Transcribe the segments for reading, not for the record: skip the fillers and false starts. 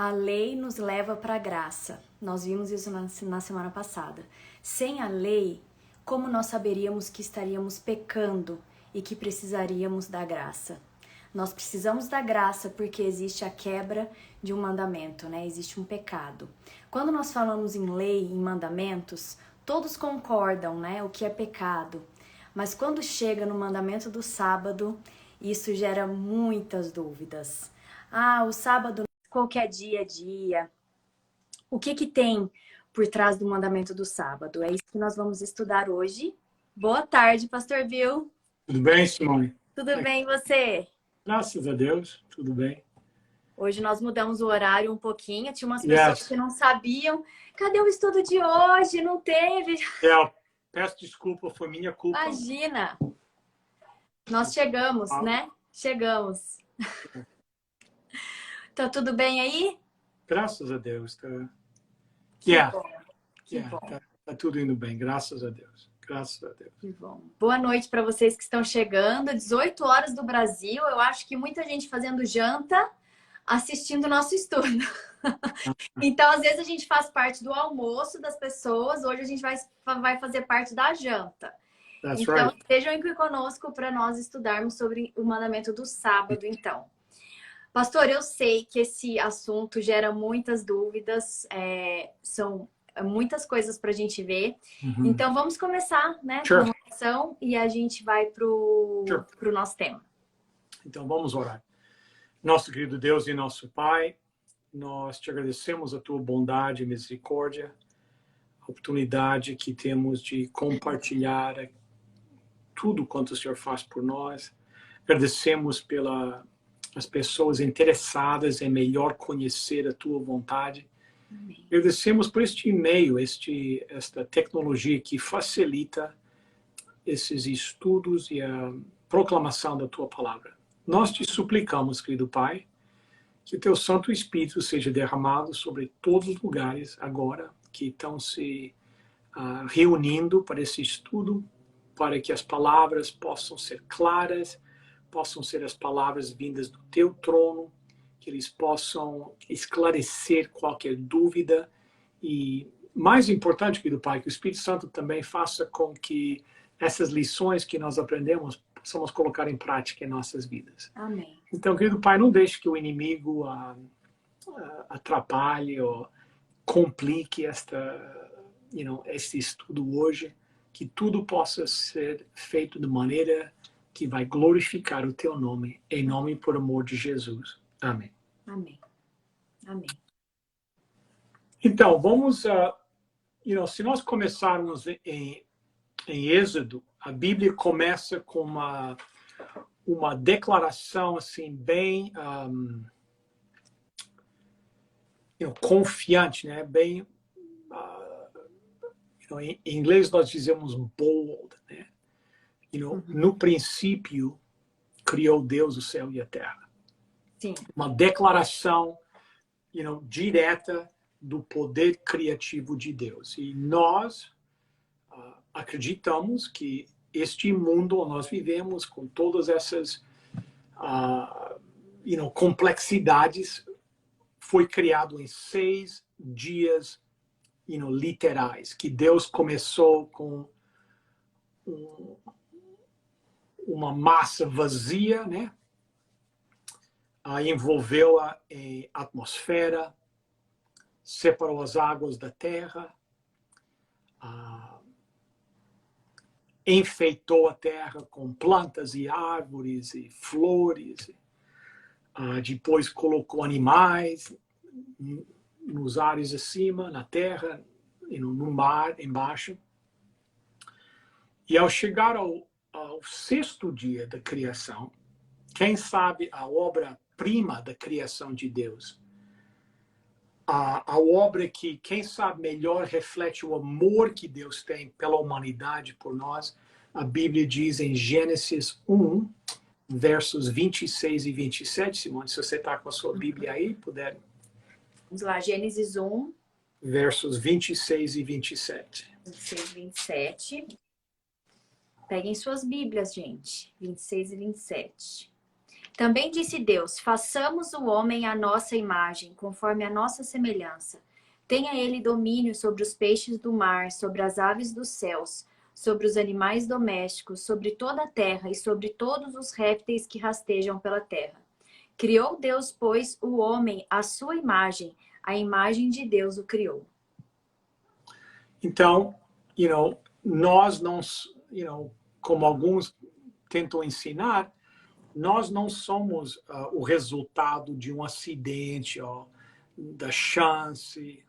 A lei nos leva para a graça. Nós vimos isso na semana passada. Sem a lei, como nós saberíamos que estaríamos pecando e que precisaríamos da graça? Nós precisamos da graça porque existe a quebra de um mandamento, né? Existe um pecado. Quando nós falamos em lei, em mandamentos, todos concordam, né? O que é pecado. Mas quando chega no mandamento do sábado, isso gera muitas dúvidas. O sábado, qualquer dia a dia. O que tem por trás do mandamento do sábado? É isso que nós vamos estudar hoje. Boa tarde, Pastor Bill. Tudo bem, Simone? Tudo bem, e você? Graças a Deus, tudo bem. Hoje nós mudamos o horário um pouquinho. Tinha umas pessoas que não sabiam. Cadê o estudo de hoje? Não teve. Peço desculpa, foi minha culpa. Imagina. Nós chegamos, né? Chegamos. Tá tudo bem aí? Graças a Deus. Que bom. Que bom. Tá tudo indo bem, graças a Deus. Graças a Deus. Que bom. Boa noite para vocês que estão chegando. 18 horas do Brasil. Eu acho que muita gente fazendo janta, assistindo o nosso estudo. Então, às vezes, a gente faz parte do almoço das pessoas. Hoje a gente vai fazer parte da janta. Então, estejam aqui conosco para nós estudarmos sobre o mandamento do sábado, então. Pastor, eu sei que esse assunto gera muitas dúvidas, são muitas coisas para a gente ver. Então, vamos começar, né, com uma oração e a gente vai para o nosso tema. Então, vamos orar. Nosso querido Deus e nosso Pai, nós te agradecemos a tua bondade e misericórdia, a oportunidade que temos de compartilhar tudo quanto o Senhor faz por nós. Agradecemos pelas pessoas interessadas em melhor conhecer a tua vontade. Amém. Agradecemos por este e-mail, esta tecnologia que facilita esses estudos e a proclamação da tua palavra. Nós te suplicamos, querido Pai, que o teu Santo Espírito seja derramado sobre todos os lugares agora que estão se reunindo para esse estudo, para que as palavras possam ser claras, possam ser as palavras vindas do teu trono, que eles possam esclarecer qualquer dúvida e, mais importante, querido Pai, que o Espírito Santo também faça com que essas lições que nós aprendemos possamos colocar em prática em nossas vidas. Amém. Então, querido Pai, não deixe que o inimigo atrapalhe ou complique este estudo hoje, que tudo possa ser feito de maneira que vai glorificar o teu nome, em nome e por amor de Jesus. Amém. Amém. Amém. Então, vamos, se nós começarmos em Êxodo, a Bíblia começa com uma declaração assim bem confiante, né? Bem, em inglês nós dizemos bold, né? No princípio criou Deus o céu e a terra. Sim. Uma declaração, direta do poder criativo de Deus. E nós acreditamos que este mundo onde nós vivemos, com todas essas complexidades, foi criado em 6 dias literais, que Deus começou com uma massa vazia, né? Envolveu-a em atmosfera, separou as águas da terra, enfeitou a terra com plantas e árvores e flores, depois colocou animais nos ares acima, na terra, no mar embaixo. E ao chegar ao 6º dia da criação, quem sabe a obra-prima da criação de Deus, a obra que, quem sabe, melhor reflete o amor que Deus tem pela humanidade, por nós, a Bíblia diz em Gênesis 1, versos 26 e 27, Simone, se você está com a sua Bíblia aí, puder. Vamos lá, Gênesis 1. Versos 26 e 27. 26 e 27. Peguem suas Bíblias, gente. 26 e 27. Também disse Deus: façamos o homem à nossa imagem, conforme a nossa semelhança. Tenha ele domínio sobre os peixes do mar, sobre as aves dos céus, sobre os animais domésticos, sobre toda a terra e sobre todos os répteis que rastejam pela terra. Criou Deus, pois, o homem à sua imagem, a imagem de Deus o criou. Então, nós não, como alguns tentam ensinar, nós não somos o resultado de um acidente, da chance.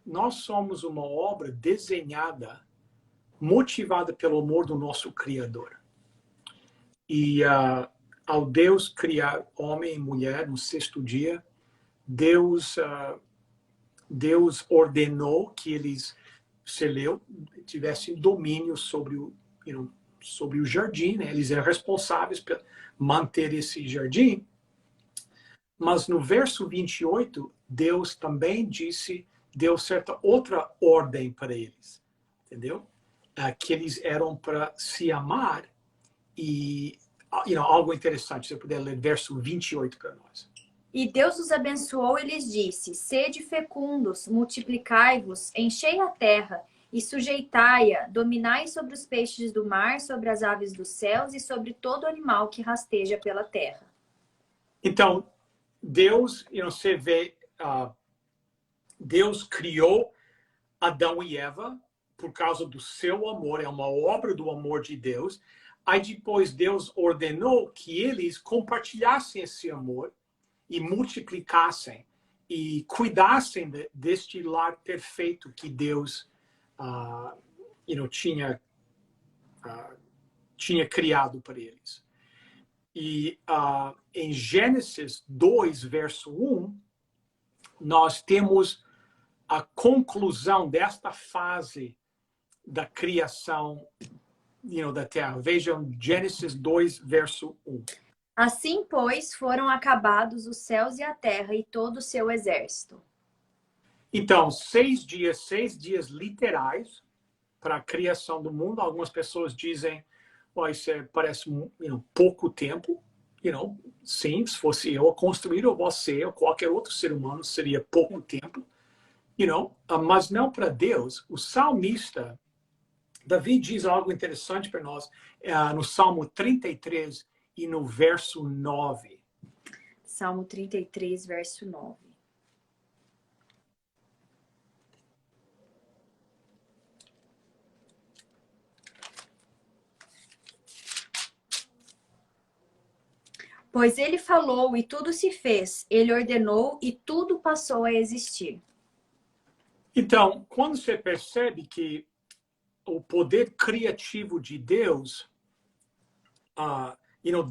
Nós somos uma obra desenhada, motivada pelo amor do nosso Criador. E ao Deus criar homem e mulher no sexto dia, Deus ordenou que eles tivessem domínio sobre o jardim, né? Eles eram responsáveis por manter esse jardim. Mas no verso 28, Deus também deu certa outra ordem para eles, entendeu? Que eles eram para se amar e, algo interessante, se você puder ler verso 28 para nós. E Deus os abençoou e lhes disse: sede fecundos, multiplicai-vos, enchei a terra e sujeitai-a, dominai sobre os peixes do mar, sobre as aves dos céus e sobre todo animal que rasteja pela terra. Então, Deus, você vê, Deus criou Adão e Eva por causa do seu amor, é uma obra do amor de Deus. Aí depois Deus ordenou que eles compartilhassem esse amor e multiplicassem e cuidassem deste lar perfeito que Deus tinha criado para eles. E em Gênesis 2, verso 1, nós temos a conclusão desta fase da criação da terra. Vejam Gênesis 2, verso 1. Assim, pois, foram acabados os céus e a terra e todo o seu exército. Então, 6 dias literais para a criação do mundo. Algumas pessoas dizem, isso parece pouco tempo. Sim, se fosse eu a construir, ou você, ou qualquer outro ser humano, seria pouco tempo. Mas não para Deus. O salmista, Davi, diz algo interessante para nós no Salmo 33 e no verso 9. Salmo 33, verso 9. Pois ele falou e tudo se fez, ele ordenou e tudo passou a existir. Então, quando você percebe que o poder criativo de Deus,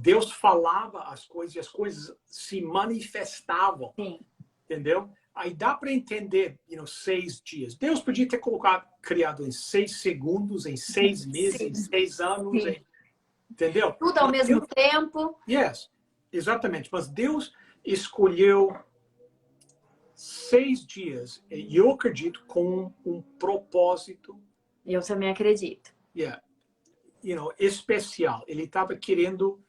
Deus falava as coisas e as coisas se manifestavam. Sim. Entendeu? Aí dá para entender, 6 dias. Deus podia ter criado em 6 segundos, em 6 meses, em 6 anos, entendeu? Tudo ao mesmo tempo. Yes, exatamente. Mas Deus escolheu 6 dias, e eu acredito, com um propósito. Eu também acredito. Especial. Ele estava querendo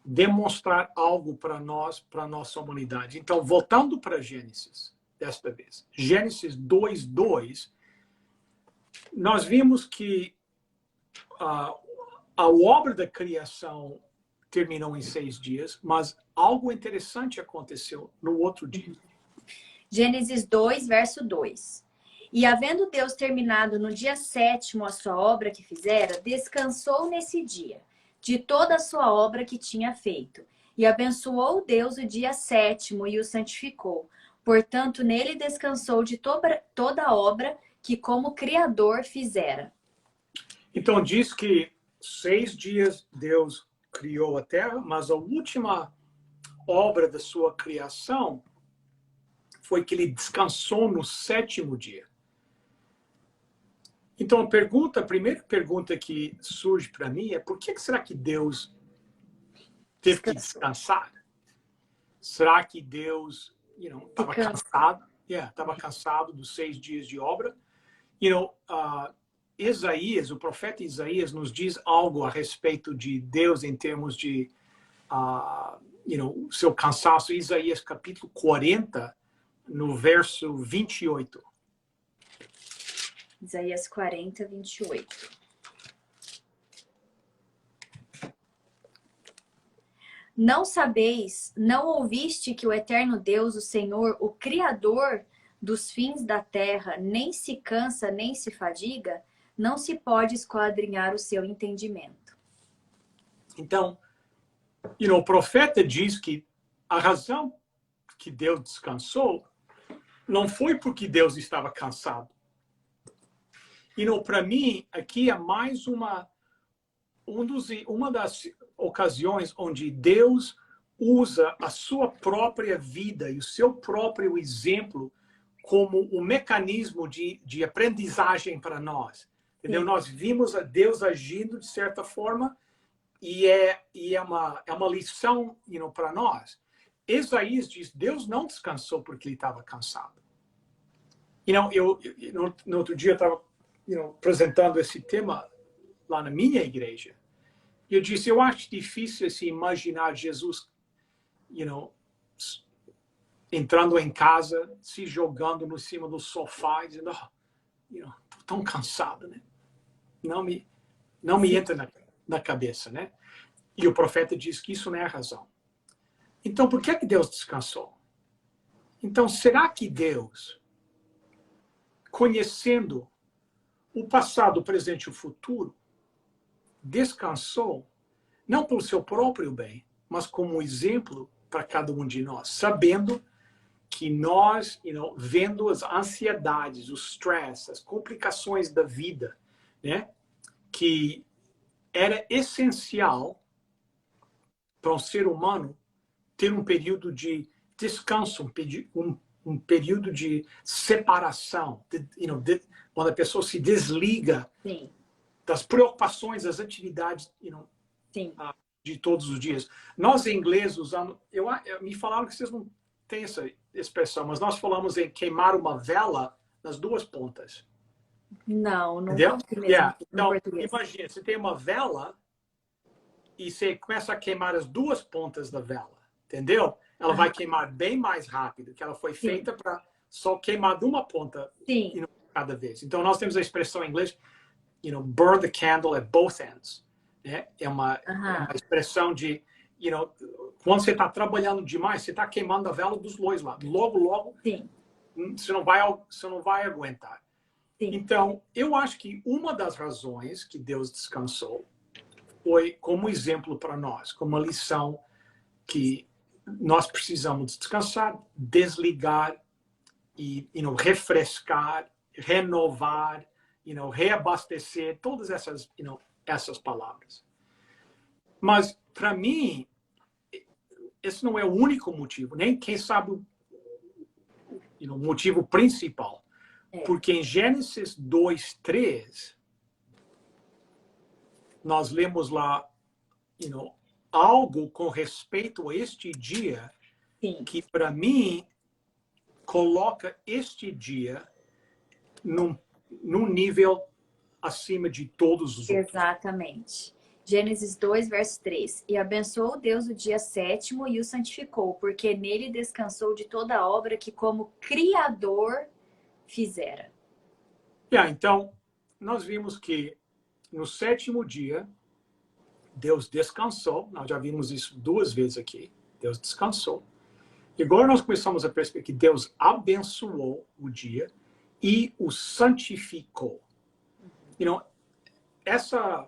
demonstrar algo para nós, para a nossa humanidade. Então, voltando para Gênesis, desta vez. Gênesis 2:2, nós vimos que a obra da criação terminou em 6 dias, mas algo interessante aconteceu no outro dia. Gênesis 2, verso 2. E havendo Deus terminado no dia 7º a sua obra que fizera, descansou nesse dia de toda a sua obra que tinha feito. E abençoou Deus o dia 7º e o santificou. Portanto, nele descansou de toda a obra que como Criador fizera. Então, diz que 6 dias Deus criou a terra, mas a última obra da sua criação foi que ele descansou no 7º dia. Então, a primeira pergunta que surge para mim é por que será que Deus teve que descansar? Será que Deus estava cansado? Estava cansado dos 6 dias de obra? Isaías, o profeta Isaías, nos diz algo a respeito de Deus em termos de o seu cansaço. Isaías capítulo 40, no verso 28. Isaías 40, 28. Não sabeis, não ouviste que o eterno Deus, o Senhor, o Criador dos fins da terra, nem se cansa, nem se fadiga? Não se pode esquadrinhar o seu entendimento. Então, o profeta diz que a razão que Deus descansou não foi porque Deus estava cansado. Para mim, aqui é mais uma das ocasiões onde Deus usa a sua própria vida e o seu próprio exemplo como um mecanismo de aprendizagem para nós. Entendeu? Nós vimos a Deus agindo de certa forma e é uma lição para nós. Isaías diz, Deus não descansou porque ele estava cansado. No outro dia eu estava apresentando esse tema lá na minha igreja. Eu disse, eu acho difícil imaginar Jesus, entrando em casa, se jogando no cima do sofá, dizendo, estou tão cansado, né? Não me entra na cabeça, né? E o profeta diz que isso não é a razão. Então, por que Deus descansou? Então, será que Deus, conhecendo o passado, o presente e o futuro, descansou, não pelo seu próprio bem, mas como exemplo para cada um de nós, sabendo que nós, vendo as ansiedades, o stress, as complicações da vida, né, que era essencial para um ser humano ter um período de descanso, um período de separação, quando a pessoa se desliga Sim. das preocupações, das atividades de todos os dias. Nós, em inglês, usamos... me falaram que vocês não têm essa expressão, mas nós falamos em queimar uma vela nas duas pontas. Não Entendeu? mesmo Então, português. imagina, você tem uma vela e você começa a queimar as duas pontas da vela, entendeu? Ela vai queimar bem mais rápido, que ela foi feita para só queimar de uma ponta cada vez. Então, nós temos a expressão em inglês, burn the candle at both ends. Né? É uma expressão de, quando você está trabalhando demais, você está queimando a vela dos dois lados. Logo, você não vai aguentar. Sim. Então, eu acho que uma das razões que Deus descansou foi como exemplo para nós, como uma lição que nós precisamos descansar, desligar e refrescar, renovar, reabastecer, todas essas palavras. Mas, para mim, esse não é o único motivo, nem quem sabe o motivo principal. Porque em Gênesis 2:3, nós lemos lá algo com respeito a este dia que, para mim, coloca este dia num nível acima de todos os outros. Exatamente. Gênesis 2, verso 3. E abençoou Deus o dia sétimo e o santificou, porque nele descansou de toda a obra que como Criador fizera. Então, nós vimos que no sétimo dia, Deus descansou. Nós já vimos isso 2 vezes aqui. Deus descansou. E agora nós começamos a perceber que Deus abençoou o dia e o santificou. Essa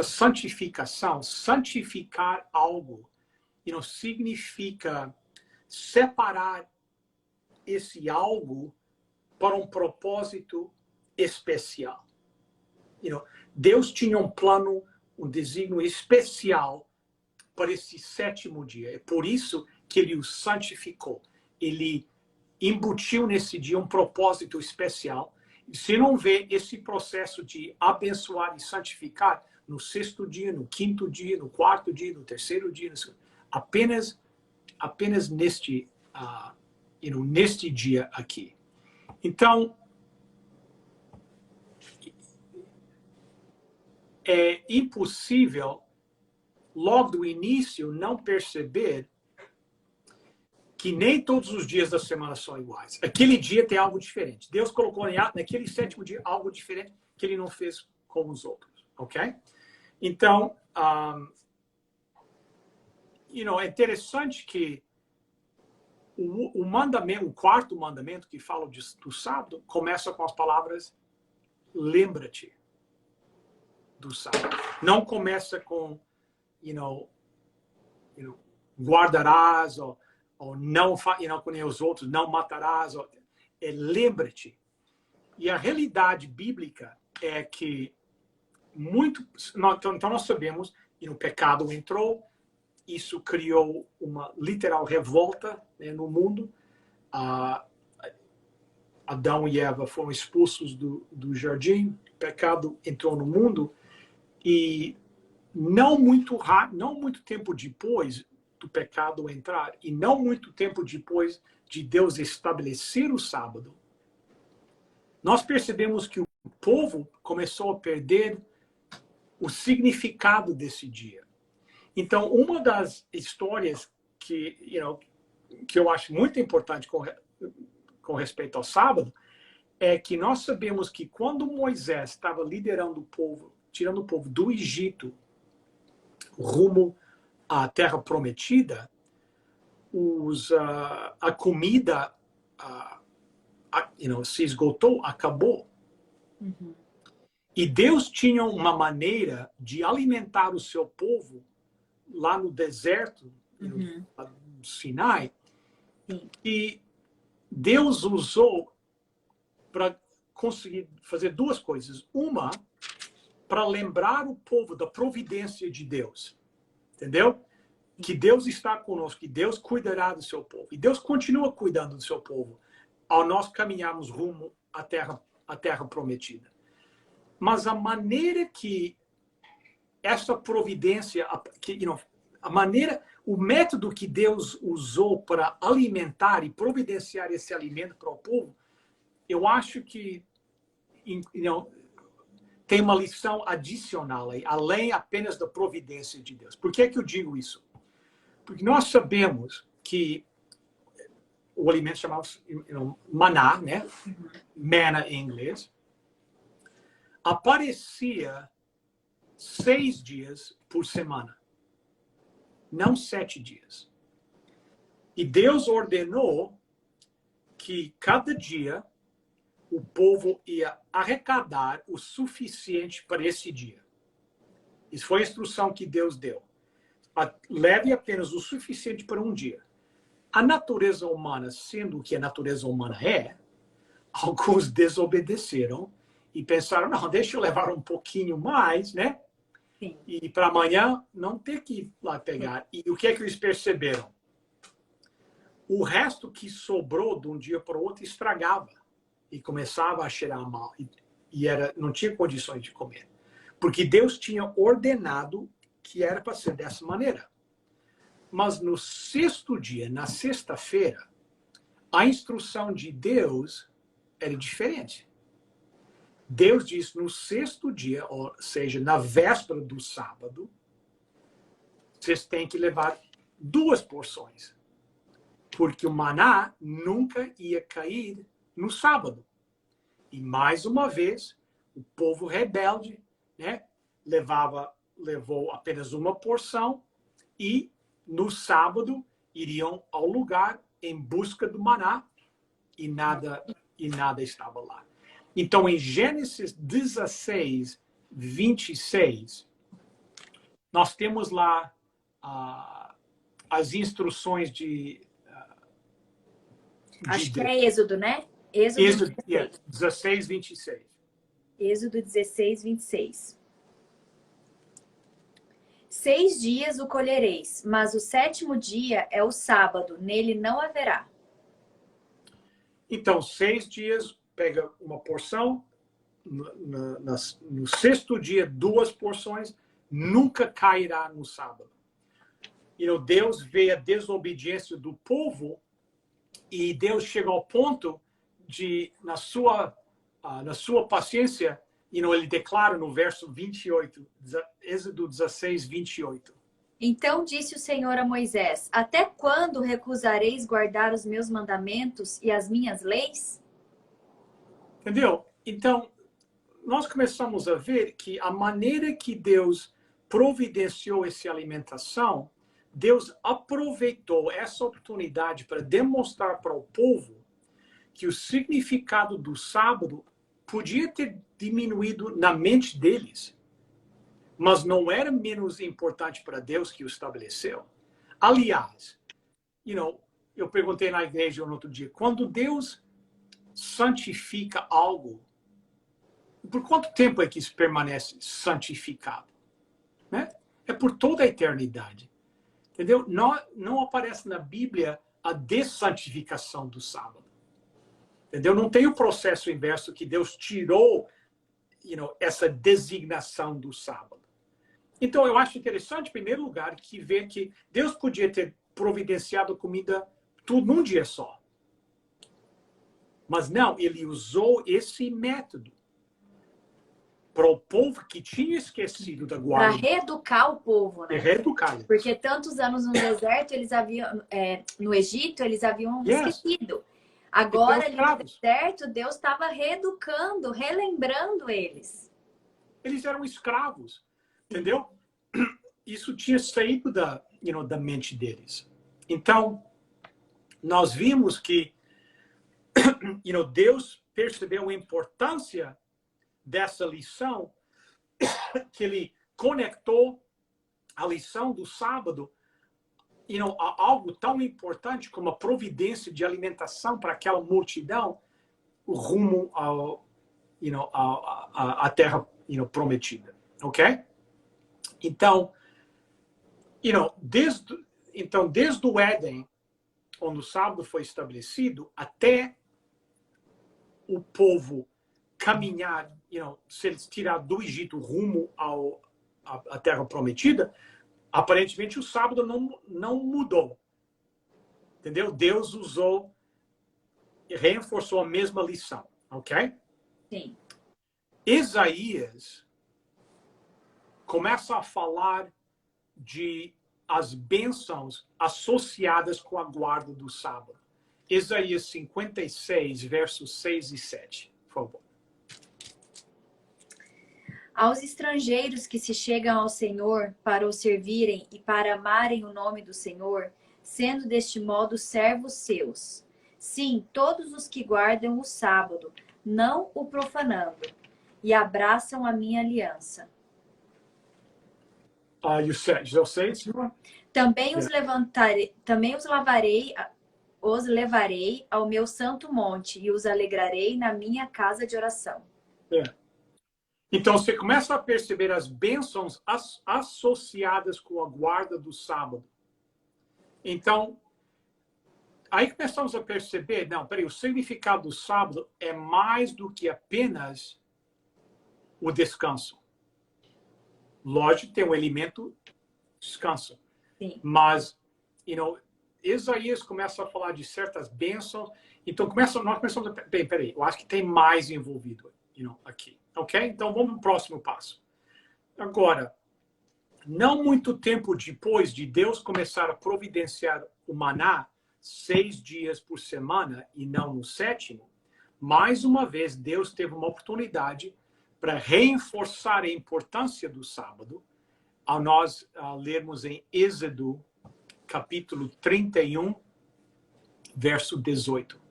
santificação, santificar algo, significa separar esse algo para um propósito especial. Deus tinha um plano, um desígnio especial para esse sétimo dia. É por isso que ele o santificou. Ele embutiu nesse dia um propósito especial. E se não vê esse processo de abençoar e santificar no 6º dia, no 5º dia, no 4º dia, no 3º dia, apenas neste dia aqui. Então, é impossível logo do início, não perceber que nem todos os dias da semana são iguais. Aquele dia tem algo diferente. Deus colocou naquele sétimo dia algo diferente que ele não fez com os outros, ok? Então, é interessante que o quarto mandamento que fala do sábado começa com as palavras lembra-te do sábado. Não começa com guardarás ou não, com os outros, não matarás. É lembra-te. E a realidade bíblica é que então nós sabemos que o pecado entrou, isso criou uma literal revolta, né, no mundo. Adão e Eva foram expulsos do jardim, o pecado entrou no mundo e não muito tempo depois do pecado entrar e não muito tempo depois de Deus estabelecer o sábado, nós percebemos que o povo começou a perder o significado desse dia. Então, uma das histórias que eu acho muito importante com respeito ao sábado é que nós sabemos que quando Moisés estava liderando o povo, tirando o povo do Egito rumo à Terra Prometida, a comida se esgotou, acabou. Uhum. E Deus tinha uma maneira de alimentar o seu povo lá no deserto, no Sinai, e Deus usou para conseguir fazer duas coisas. Uma, para lembrar o povo da providência de Deus. Entendeu? Que Deus está conosco, que Deus cuidará do seu povo. E Deus continua cuidando do seu povo ao nós caminharmos rumo à terra prometida. Mas a maneira que essa providência, o método que Deus usou para alimentar e providenciar esse alimento para o povo, eu acho que tem uma lição adicional aí, além apenas da providência de Deus. Por que eu digo isso? Porque nós sabemos que o alimento chamado maná, né? Manna em inglês, aparecia 6 dias por semana, não 7 dias. E Deus ordenou que cada dia o povo ia arrecadar o suficiente para esse dia. Isso foi a instrução que Deus deu. Leve apenas o suficiente para um dia. A natureza humana, sendo o que a natureza humana é, alguns desobedeceram e pensaram, não, deixa eu levar um pouquinho mais, né? Sim. E para amanhã não ter que ir lá pegar. E o que é que eles perceberam? O resto que sobrou de um dia para o outro estragava e começava a cheirar mal e não tinha condições de comer. Porque Deus tinha ordenado que era para ser dessa maneira. Mas no sexto dia, na sexta-feira, a instrução de Deus era diferente. Deus diz no sexto dia, ou seja, na véspera do sábado, vocês têm que levar 2 porções. Porque o maná nunca ia cair no sábado. E mais uma vez, o povo rebelde, né, levou apenas uma porção e no sábado iriam ao lugar em busca do maná e nada estava lá. Então, em Gênesis 16, 26, nós temos lá as instruções Acho que é Êxodo, né? Êxodo 16, 26. Êxodo 16, 26. 6 dias o colhereis, mas o 7º dia é o sábado, nele não haverá. Então, 6 dias, pega uma porção, no sexto dia, 2 porções, nunca cairá no sábado. Deus vê a desobediência do povo e Deus chega ao ponto de, na sua paciência, ele declara no verso 28, Êxodo 16, 28. Então disse o Senhor a Moisés: Até quando recusareis guardar os meus mandamentos e as minhas leis? Entendeu? Então, nós começamos a ver que a maneira que Deus providenciou essa alimentação, Deus aproveitou essa oportunidade para demonstrar para o povo que o significado do sábado podia ter diminuído na mente deles, mas não era menos importante para Deus que o estabeleceu. Aliás, eu perguntei na igreja no outro dia, quando Deus santifica algo, por quanto tempo é que isso permanece santificado? Né? É por toda a eternidade. Entendeu? Não aparece na Bíblia a dessantificação do sábado. Entendeu? Não tem o processo inverso que Deus tirou essa designação do sábado. Então, eu acho interessante, em primeiro lugar, que ver que Deus podia ter providenciado comida tudo num dia só. Mas não, ele usou esse método para o povo que tinha esquecido da guarda. Para reeducar o povo, né? Reeducar. Porque tantos anos no deserto, eles haviam, no Egito, eles haviam esquecido. Agora, ali no deserto, Deus estava reeducando, relembrando eles. Eles eram escravos, entendeu? Isso tinha saído da mente deles. Então, nós vimos que Deus percebeu a importância dessa lição, que ele conectou a lição do sábado a algo tão importante como a providência de alimentação para aquela multidão rumo à terra prometida, ok? Então, desde o Éden, onde o sábado foi estabelecido, até o povo caminhar, se eles tirar do Egito rumo à terra prometida, aparentemente o sábado não mudou. Entendeu? Deus usou e reforçou a mesma lição, ok? Sim. Isaías começa a falar de as bênçãos associadas com a guarda do sábado. Isaías 56, versos 6 e 7, por favor. Aos estrangeiros que se chegam ao Senhor para o servirem e para amarem o nome do Senhor, sendo deste modo servos seus. Sim, todos os que guardam o sábado, não o profanando, e abraçam a minha aliança. You said, eu sei, Senhor? Também os levarei ao meu santo monte e os alegrarei na minha casa de oração. Então, você começa a perceber as bênçãos associadas com a guarda do sábado. Então, aí começamos a perceber, o significado do sábado é mais do que apenas o descanso. Lógico, tem um elemento descanso. Sim. Mas, Isaías começa a falar de certas bênçãos. Então, nós começamos a... Peraí, eu acho que tem mais envolvido aqui. Ok? Então, vamos para o próximo passo. Agora, não muito tempo depois de Deus começar a providenciar o maná 6 dias por semana e não no 7º, mais uma vez Deus teve uma oportunidade para reforçar a importância do sábado ao nós lermos em Êxodo, capítulo 31, verso 18.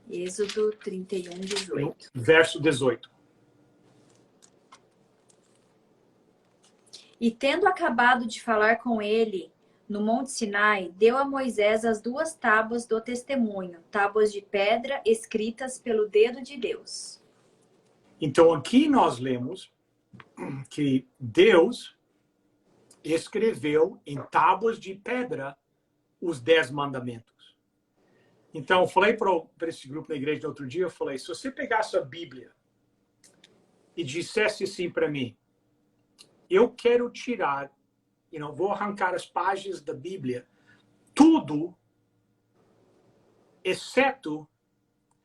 Êxodo 31, 18. Verso 18. E tendo acabado de falar com ele no Monte Sinai, deu a Moisés as 2 tábuas do testemunho, tábuas de pedra escritas pelo dedo de Deus. Então, aqui nós lemos que Deus escreveu em tábuas de pedra os 10 mandamentos. Então, eu falei para esse grupo na igreja no outro dia, eu falei, se você pegasse a Bíblia e dissesse assim para mim, eu quero tirar, vou arrancar as páginas da Bíblia, tudo, exceto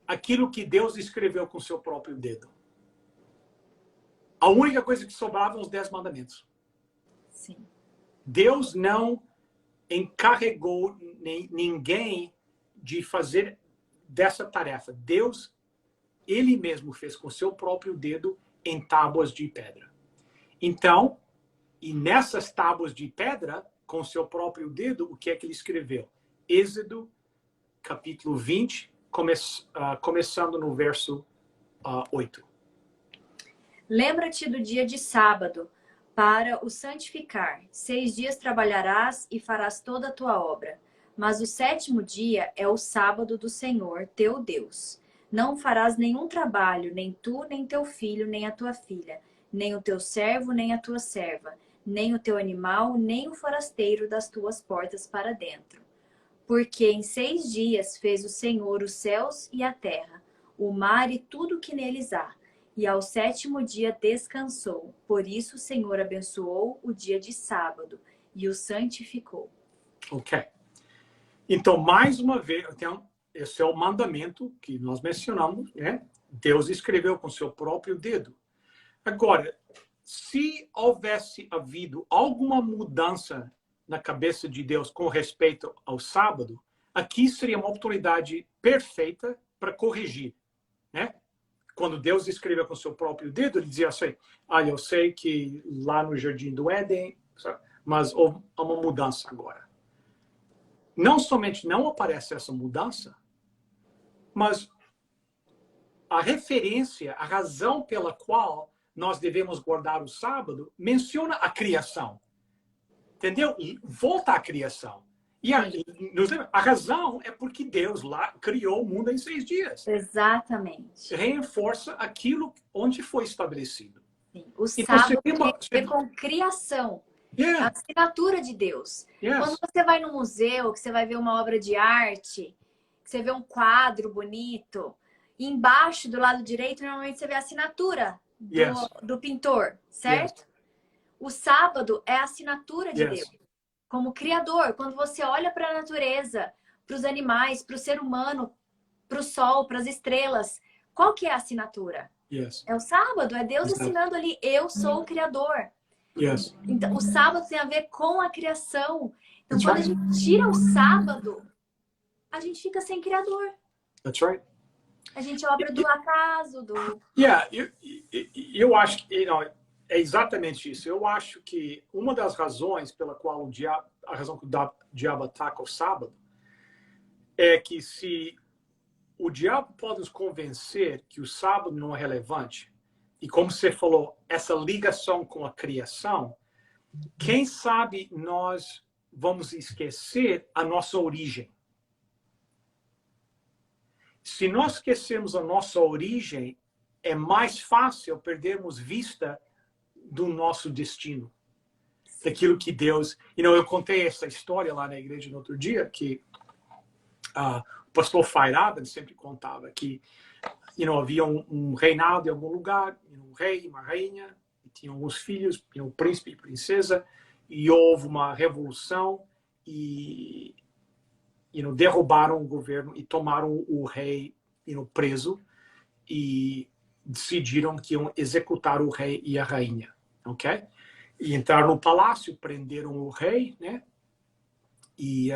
aquilo que Deus escreveu com seu próprio dedo. A única coisa que sobrava são os 10 mandamentos. Sim. Deus não encarregou ninguém de fazer dessa tarefa. Deus, ele mesmo fez com seu próprio dedo em tábuas de pedra. Então, e nessas tábuas de pedra, com seu próprio dedo, o que é que ele escreveu? Êxodo, capítulo 20, começando no verso 8. Lembra-te do dia de sábado, para o santificar. 6 dias trabalharás e farás toda a tua obra. Mas o 7º dia é o sábado do Senhor, teu Deus. Não farás nenhum trabalho, nem tu, nem teu filho, nem a tua filha, nem o teu servo, nem a tua serva, nem o teu animal, nem o forasteiro das tuas portas para dentro. Porque em 6 dias fez o Senhor os céus e a terra, o mar e tudo que neles há. E ao 7º dia descansou. Por isso o Senhor abençoou o dia de sábado e o santificou. Ok. Então, mais uma vez, esse é o mandamento que nós mencionamos, né? Deus escreveu com seu próprio dedo. Agora, se houvesse havido alguma mudança na cabeça de Deus com respeito ao sábado, aqui seria uma oportunidade perfeita para corrigir, né? Quando Deus escreveu com seu próprio dedo, ele dizia assim, eu sei que lá no Jardim do Éden, mas houve uma mudança agora. Não somente não aparece essa mudança, mas a referência, a razão pela qual nós devemos guardar o sábado, menciona a criação. Entendeu? E volta à criação. E a razão é porque Deus lá criou o mundo em 6 dias. Exatamente. Reforça aquilo onde foi estabelecido. Sim. O sábado tem a ver com criação. Yeah. A assinatura de Deus. Yes. Quando você vai no museu, que você vai ver uma obra de arte, que você vê um quadro bonito, e embaixo, do lado direito, normalmente você vê a assinatura do pintor, certo? Yes. O sábado é a assinatura de Deus. Como criador, quando você olha para a natureza, para os animais, para o ser humano, para o sol, para as estrelas, qual que é a assinatura? Yes. É o sábado, é Deus assinando ali, eu sou o criador. Yes. Então, o sábado tem a ver com a criação. Então, quando a gente tira o sábado, a gente fica sem criador. That's right. A gente é obra do acaso, do... Eu acho que é exatamente isso. Eu acho que uma das razões pela qual a razão que o diabo ataca o sábado é que se o diabo pode nos convencer que o sábado não é relevante, e como você falou, essa ligação com a criação, quem sabe nós vamos esquecer a nossa origem. Se nós esquecermos a nossa origem, é mais fácil perdermos vista do nosso destino, daquilo que Deus... eu contei essa história lá na igreja no outro dia, que o pastor Fairada sempre contava que havia um reinado em algum lugar, um rei, uma rainha, e tinham alguns filhos, um príncipe e princesa, e houve uma revolução e derrubaram o governo e tomaram o rei preso e decidiram que iam executar o rei e a rainha, ok? E entraram no palácio, prenderam o rei, né? E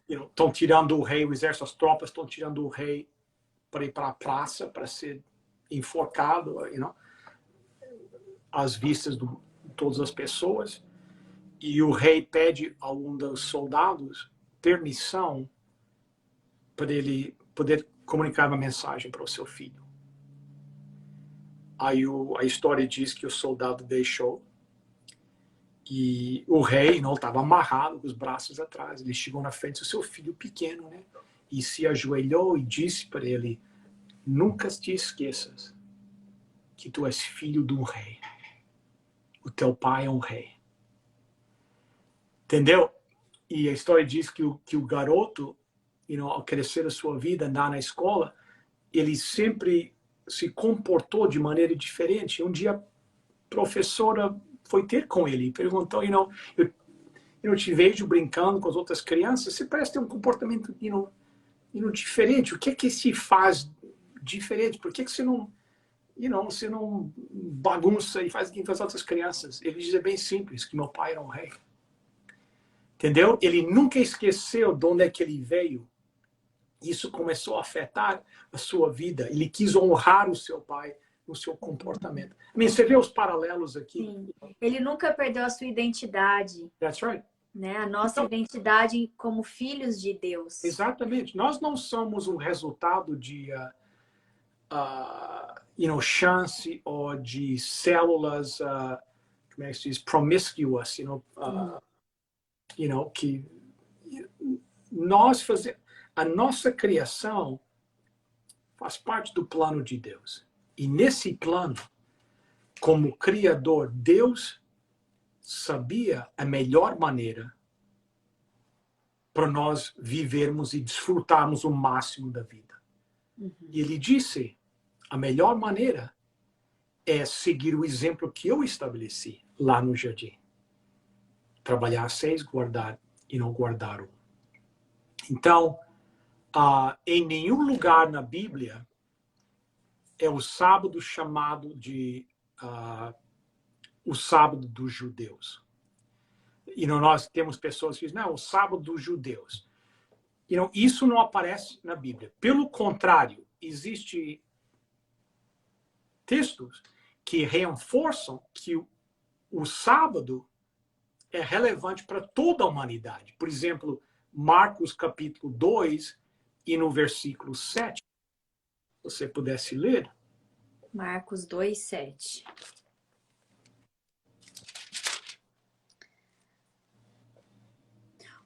estão tirando o rei, o exército, as tropas estão tirando o rei para ir para a praça para ser enforcado, às vistas de todas as pessoas. E o rei pede a um dos soldados permissão para ele poder comunicar uma mensagem para o seu filho. Aí a história diz que o soldado deixou e o rei estava amarrado com os braços atrás. Ele chegou na frente do seu filho pequeno, né? E se ajoelhou e disse para ele: nunca te esqueças que tu és filho de um rei. O teu pai é um rei. Entendeu? E a história diz que o garoto, ao crescer a sua vida, andar na escola, ele sempre se comportou de maneira diferente. Um dia a professora foi ter com ele e perguntou, eu te vejo brincando com as outras crianças, você parece ter um comportamento diferente. O que é que se faz diferente? Por que você não você não bagunça e faz o que faz outras crianças. Ele diz, é bem simples, que meu pai era um rei. Entendeu? Ele nunca esqueceu de onde é que ele veio. Isso começou a afetar a sua vida. Ele quis honrar o seu pai no seu comportamento. Você vê os paralelos aqui? Sim. Ele nunca perdeu a sua identidade. That's right. Né? A nossa identidade como filhos de Deus. Exatamente. Nós não somos um resultado de chance ou de células como é que se diz, promiscuous, que nós fazemos. A nossa criação faz parte do plano de Deus. E nesse plano, como Criador, Deus sabia a melhor maneira para nós vivermos e desfrutarmos o máximo da vida. E ele disse, a melhor maneira é seguir o exemplo que eu estabeleci lá no jardim. Trabalhar 6, guardar e não guardar 1. Então, em nenhum lugar na Bíblia é o sábado chamado de o sábado dos judeus. Nós temos pessoas que dizem, não, o sábado dos judeus. Isso não aparece na Bíblia. Pelo contrário, existem textos que reforçam que o sábado é relevante para toda a humanidade. Por exemplo, Marcos capítulo 2 e no versículo 7. Se você pudesse ler. Marcos 2, 7.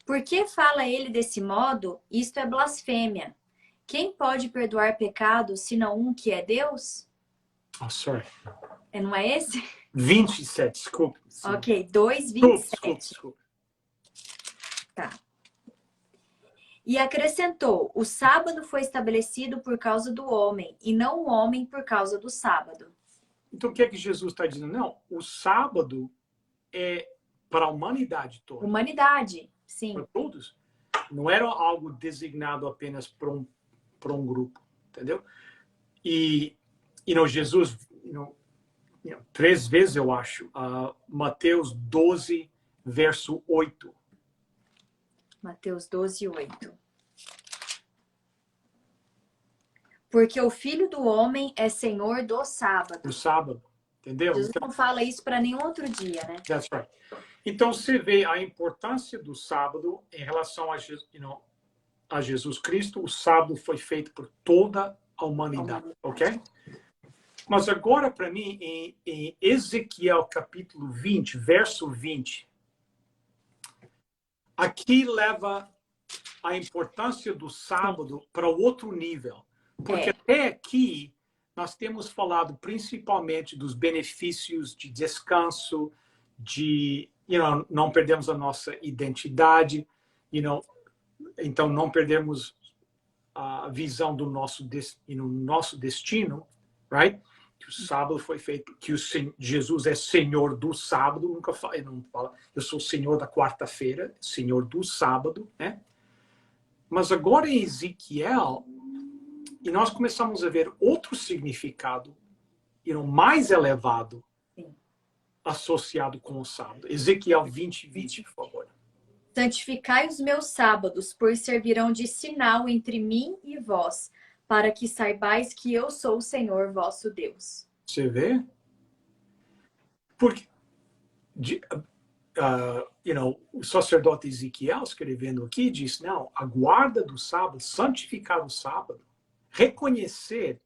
Por que fala ele desse modo? Isto é blasfêmia. Quem pode perdoar pecados, senão um que é Deus? Oh, sorry. Não é esse? 27, desculpa. Ok, 2, 27. Desculpa. Tá. E acrescentou, o sábado foi estabelecido por causa do homem, e não o homem por causa do sábado. Então, o que é que Jesus está dizendo? Não, o sábado é para a humanidade toda. Humanidade, sim. Para todos. Não era algo designado apenas para um grupo, entendeu? E Jesus, 3 vezes, eu acho, Mateus 12, verso 8. Mateus 12, 8. Porque o Filho do Homem é Senhor do sábado. Do sábado, entendeu? Jesus não fala isso para nenhum outro dia, né? That's right. Então, você vê a importância do sábado em relação a Jesus Cristo. O sábado foi feito por toda a humanidade, ok? Mas agora, para mim, em Ezequiel capítulo 20, verso 20, aqui leva a importância do sábado para outro nível. Porque até aqui nós temos falado principalmente dos benefícios de descanso, de não perdemos a nossa identidade, então não perdemos a visão do nosso destino, right? Que o sábado foi feito, que Jesus é Senhor do sábado, nunca fala, ele não fala, eu sou Senhor da quarta-feira, Senhor do sábado, né? Mas agora em Ezequiel, e nós começamos a ver outro significado, mais elevado, associado com o sábado. Ezequiel 20, 20, por favor. Santificai os meus sábados, pois servirão de sinal entre mim e vós, para que saibais que eu sou o Senhor vosso Deus. Você vê? Porque, o sacerdote Ezequiel, escrevendo aqui, diz, não, a guarda do sábado, santificar o sábado, reconhecer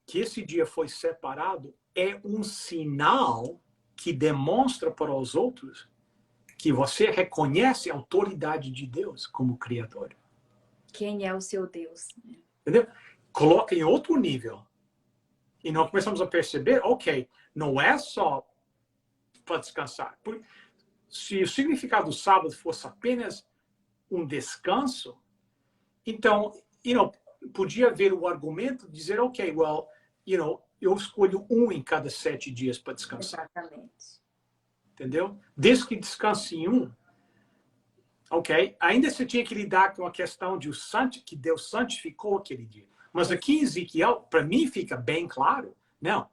que esse dia foi separado é um sinal que demonstra para os outros que você reconhece a autoridade de Deus como Criador. Quem é o seu Deus? Entendeu? Coloca em outro nível. E nós começamos a perceber, ok, não é só para descansar. Se o significado do sábado fosse apenas um descanso, então, podia haver o argumento de dizer, ok, well, eu escolho em cada 7 dias para descansar. Exatamente. Entendeu? Desde que descanse em ok? Ainda você tinha que lidar com a questão que Deus santificou aquele dia. Mas aqui em Ezequiel, para mim, fica bem claro, Não.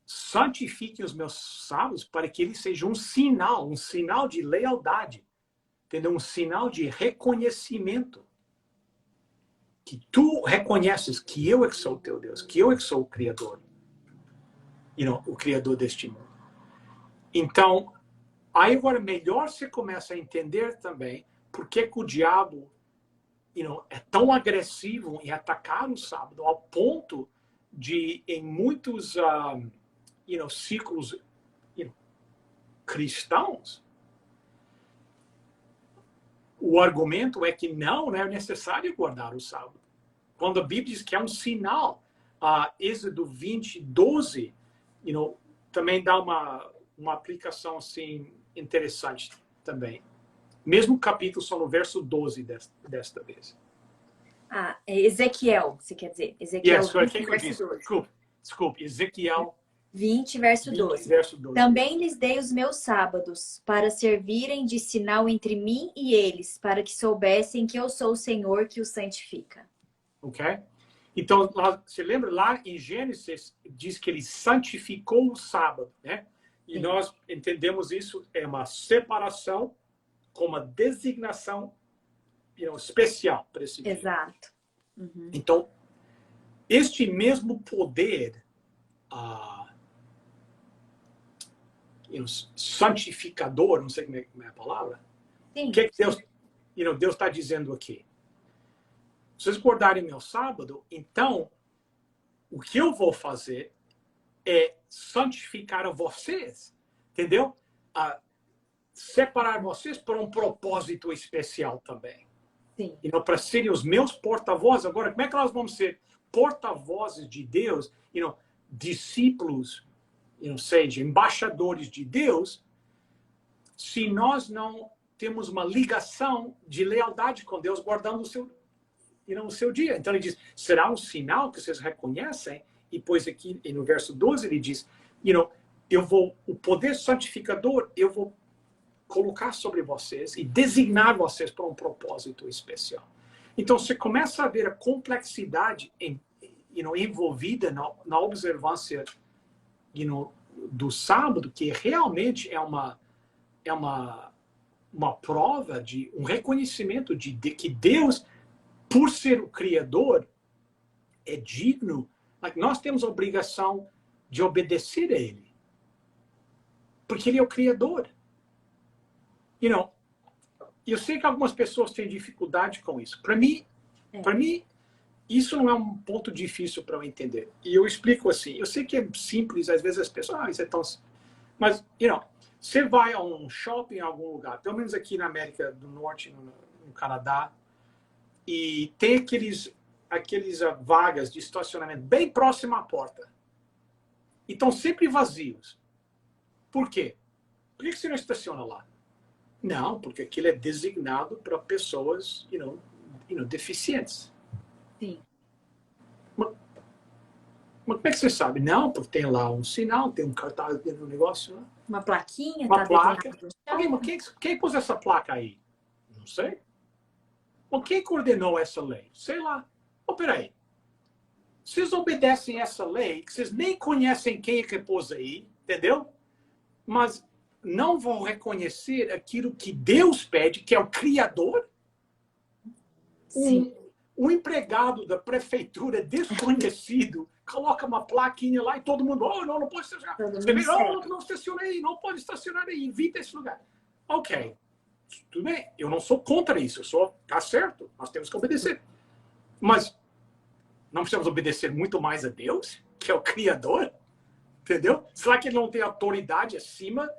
Santifique os meus sábados para que eles sejam um sinal de lealdade, entendeu? Um sinal de reconhecimento. Que tu reconheces que eu é que sou o teu Deus, que eu é que sou o Criador. O Criador deste mundo. Então, aí agora melhor você começa a entender também por que o diabo é tão agressivo em atacar o sábado, ao ponto de, em muitos círculos cristãos, o argumento é que não é necessário guardar o sábado. Quando a Bíblia diz que é um sinal, Êxodo 20, 12, também dá uma aplicação assim interessante também. Mesmo capítulo, só no verso 12 desta vez. É Ezequiel, você quer dizer? Ezequiel 20, verso 12. Desculpe, Ezequiel 20, verso 12. Também lhes dei os meus sábados para servirem de sinal entre mim e eles, para que soubessem que eu sou o Senhor que os santifica. Ok? Então, você lembra lá em Gênesis, diz que ele santificou o sábado, né? E sim, nós entendemos isso é uma separação com uma designação especial para esse dia. Exato. Uhum. Então, este mesmo poder santificador, não sei como é a palavra, sim, o que Deus está dizendo aqui? Se vocês guardarem meu sábado, então, o que eu vou fazer é santificar a vocês, entendeu? Separar vocês para um propósito especial também. Sim. Para serem os meus porta-vozes. Agora, como é que nós vamos ser porta-vozes de Deus, discípulos, seja, embaixadores de Deus, se nós não temos uma ligação de lealdade com Deus, guardando o seu dia? Então ele diz, será um sinal que vocês reconhecem? E pois aqui no verso 12 ele diz, o poder santificador eu vou colocar sobre vocês e designar vocês para um propósito especial. Então você começa a ver a complexidade envolvida na observância do sábado, que realmente é uma prova de um reconhecimento de que Deus, por ser o Criador, é digno. Nós temos a obrigação de obedecer a Ele. Porque Ele é o Criador. Eu sei que algumas pessoas têm dificuldade com isso. Para mim, isso não é um ponto difícil para eu entender. E eu explico assim. Eu sei que é simples, às vezes as pessoas... isso é tão... Mas, você vai a um shopping em algum lugar, pelo menos aqui na América do Norte, no Canadá, e tem aqueles vagas de estacionamento bem próximo à porta. E estão sempre vazios. Por quê? Por que você não estaciona lá? Não, porque aquilo é designado para pessoas, deficientes. Sim. Mas como é que você sabe? Não, porque tem lá um sinal, tem um cartaz dentro do negócio. Né? Uma plaquinha. Uma placa. Quem pôs essa placa aí? Não sei. Mas quem coordenou essa lei? Sei lá. Peraí. Vocês obedecem essa lei, que vocês nem conhecem quem é que pôs aí, entendeu? Mas não vão reconhecer aquilo que Deus pede, que é o Criador. Um empregado da prefeitura desconhecido coloca uma plaquinha lá e todo mundo, não pode estacionar. Não estaciona aí, não pode estacionar aí, evita esse lugar. Ok, tudo bem, eu não sou contra isso, tá certo, nós temos que obedecer. Mas não precisamos obedecer muito mais a Deus, que é o Criador? Entendeu? Será que ele não tem autoridade acima,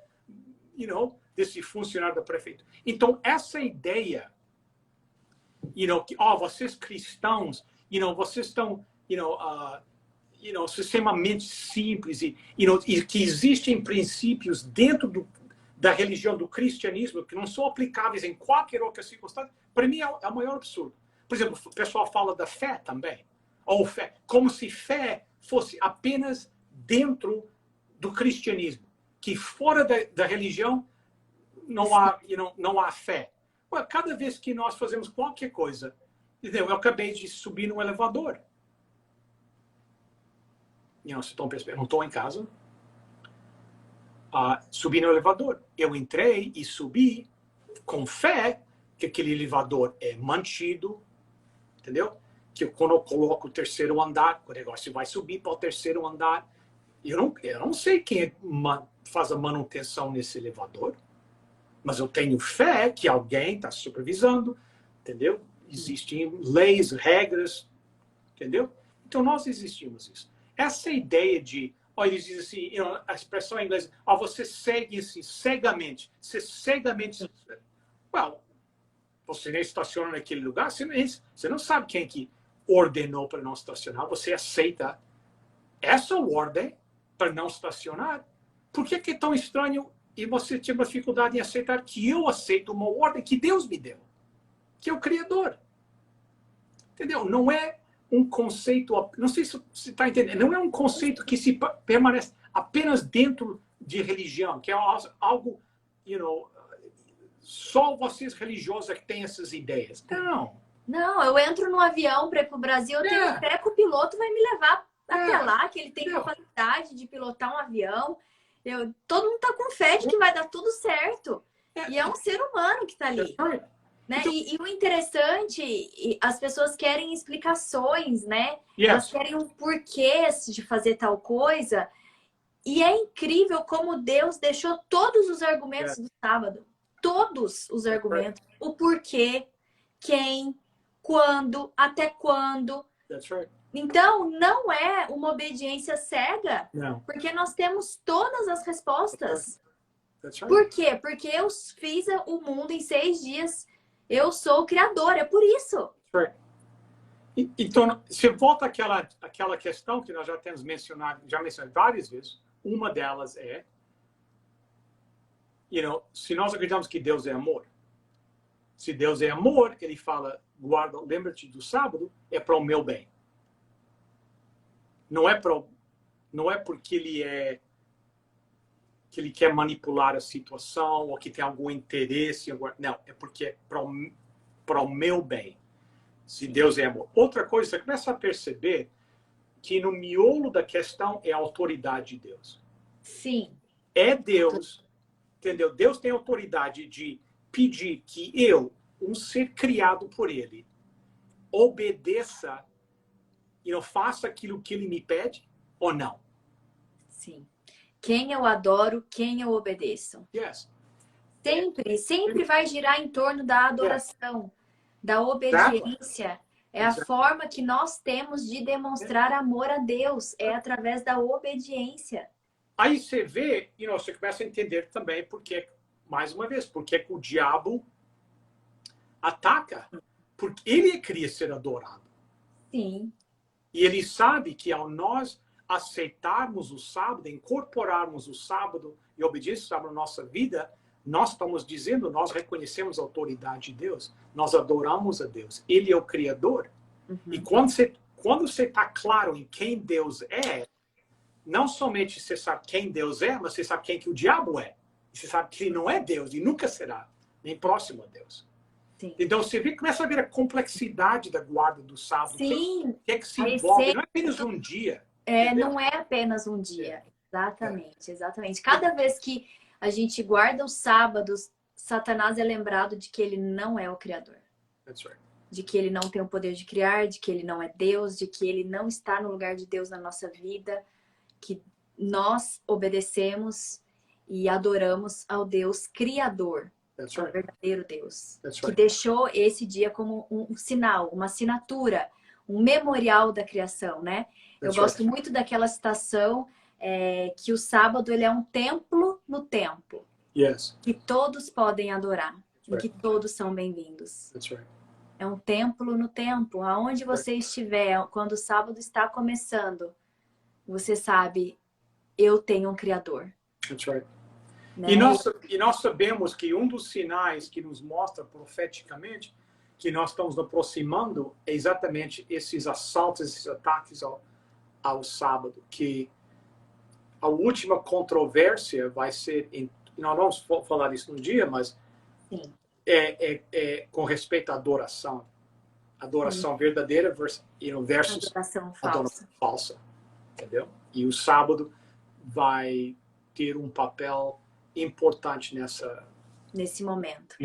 desse funcionário da prefeitura? Então, essa ideia, que, vocês cristãos, vocês estão, extremamente simples e que existem princípios dentro da religião do cristianismo que não são aplicáveis em qualquer outra circunstância, para mim é o maior absurdo. Por exemplo, o pessoal fala da fé também. Ou fé, como se fé fosse apenas dentro do cristianismo, que fora da religião não há fé. Cada vez que nós fazemos qualquer coisa, eu acabei de subir no elevador. vocês estão percebendo, eu não estou em casa. Subi no elevador. Eu entrei e subi com fé que aquele elevador é mantido, entendeu? Que quando eu coloco o terceiro andar, o negócio vai subir para o terceiro andar. Eu não sei quem faz a manutenção nesse elevador, mas eu tenho fé que alguém está supervisando, entendeu? Existem leis, regras, entendeu? Então nós existimos isso. Essa ideia de, eles dizem assim, a expressão em inglês, você segue assim, cegamente. Você cegamente. Well, você nem estaciona naquele lugar, você não sabe quem que ordenou para não estacionar, você aceita essa ordem para não estacionar. Por que é tão estranho e você tinha uma dificuldade em aceitar que eu aceito uma ordem que Deus me deu, que é o Criador? Entendeu? Não é um conceito, não sei se você está entendendo, não é um conceito que se permanece apenas dentro de religião, que é algo, só vocês religiosos é que têm essas ideias. Não. Não, eu entro no avião para ir para o Brasil, eu tenho fé que o piloto vai me levar até lá, que ele tem capacidade de pilotar um avião. Todo mundo está com fé de que vai dar tudo certo. E é um ser humano que está ali. Né? Então, e o interessante, as pessoas querem explicações, né? Elas querem um porquê de fazer tal coisa. E é incrível como Deus deixou todos os argumentos do sábado. Todos os argumentos. O porquê, quem, quando, até quando. Então, não é uma obediência cega, porque nós temos todas as respostas. Por quê? Porque eu fiz o mundo em 6 dias. Eu sou o Criador, é por isso. Então, se volta àquela questão que nós já temos mencionado várias vezes, uma delas é, se nós acreditamos que Deus é amor, se Deus é amor, ele fala, lembra-te do sábado, é para o meu bem. Não é porque que ele quer manipular a situação ou que tem algum interesse. Não, é porque é para o meu bem. Se Deus é amor. Outra coisa, você começa a perceber que no miolo da questão é a autoridade de Deus. Sim. É Deus, entendeu? Deus tem autoridade de pedir que eu, um ser criado por ele, obedeça e não faça aquilo que ele me pede ou não. Sim. Quem eu adoro, quem eu obedeço. Sempre vai girar em torno da adoração, da obediência. É a forma que nós temos de demonstrar amor a Deus, é através da obediência. Aí você vê, você começa a entender também porque, mais uma vez, porque o diabo ataca, porque ele queria ser adorado. Sim. E ele sabe que ao nós aceitarmos o sábado, incorporarmos o sábado e a obediência ao sábado na nossa vida, nós estamos dizendo, nós reconhecemos a autoridade de Deus, nós adoramos a Deus. Ele é o Criador. E quando você está claro em quem Deus é, não somente você sabe quem Deus é, mas você sabe quem que o diabo é. E você sabe que ele não é Deus e nunca será, nem próximo a Deus. Sim. Então você começa a ver a complexidade da guarda do sábado. Sim. O que se envolve? Não é apenas um dia. Não é apenas um dia. Exatamente. Cada vez que a gente guarda os sábados, Satanás é lembrado de que ele não é o Criador. De que ele não tem o poder de criar, de que ele não é Deus, de que ele não está no lugar de Deus na nossa vida, que nós obedecemos e adoramos ao Deus Criador, ao verdadeiro Deus, que deixou esse dia como um sinal, uma assinatura, um memorial da criação, né? Eu gosto muito daquela citação que o sábado ele é um templo no templo. Que todos podem adorar. E que todos são bem-vindos. É um templo no templo. Aonde você estiver, quando o sábado está começando, você sabe, eu tenho um Criador. Né? E nós sabemos que um dos sinais que nos mostra profeticamente que nós estamos nos aproximando é exatamente esses assaltos, esses ataques ao sábado, que a última controvérsia vai ser, nós vamos falar isso no dia, mas com respeito à adoração. Adoração verdadeira versus adoração falsa. falsa. entendeu? E o sábado vai ter um papel importante nesse momento.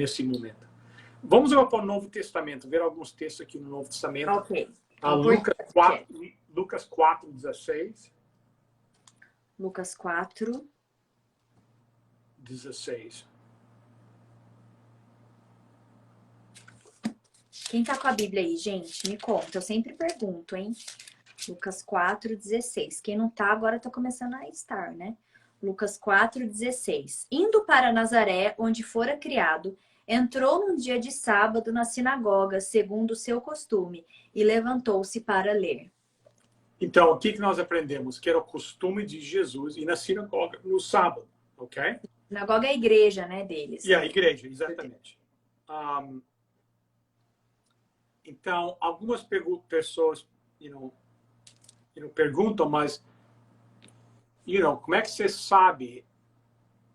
Vamos agora para o Novo Testamento, ver alguns textos aqui no Novo Testamento. Ok. Lucas 4, 16. Lucas 4. 16. Quem tá com a Bíblia aí, gente? Me conta. Eu sempre pergunto, hein? Lucas 4, 16. Quem não tá, agora tá começando a estar, né? Lucas 4, 16. Indo para Nazaré, onde fora criado, entrou num dia de sábado na sinagoga, segundo o seu costume, e levantou-se para ler. Então, o que nós aprendemos? Que era o costume de Jesus ir na sinagoga no sábado, ok? Sinagoga é a igreja, né, deles. E a igreja, exatamente. Então, algumas pessoas perguntam, mas como é que você sabe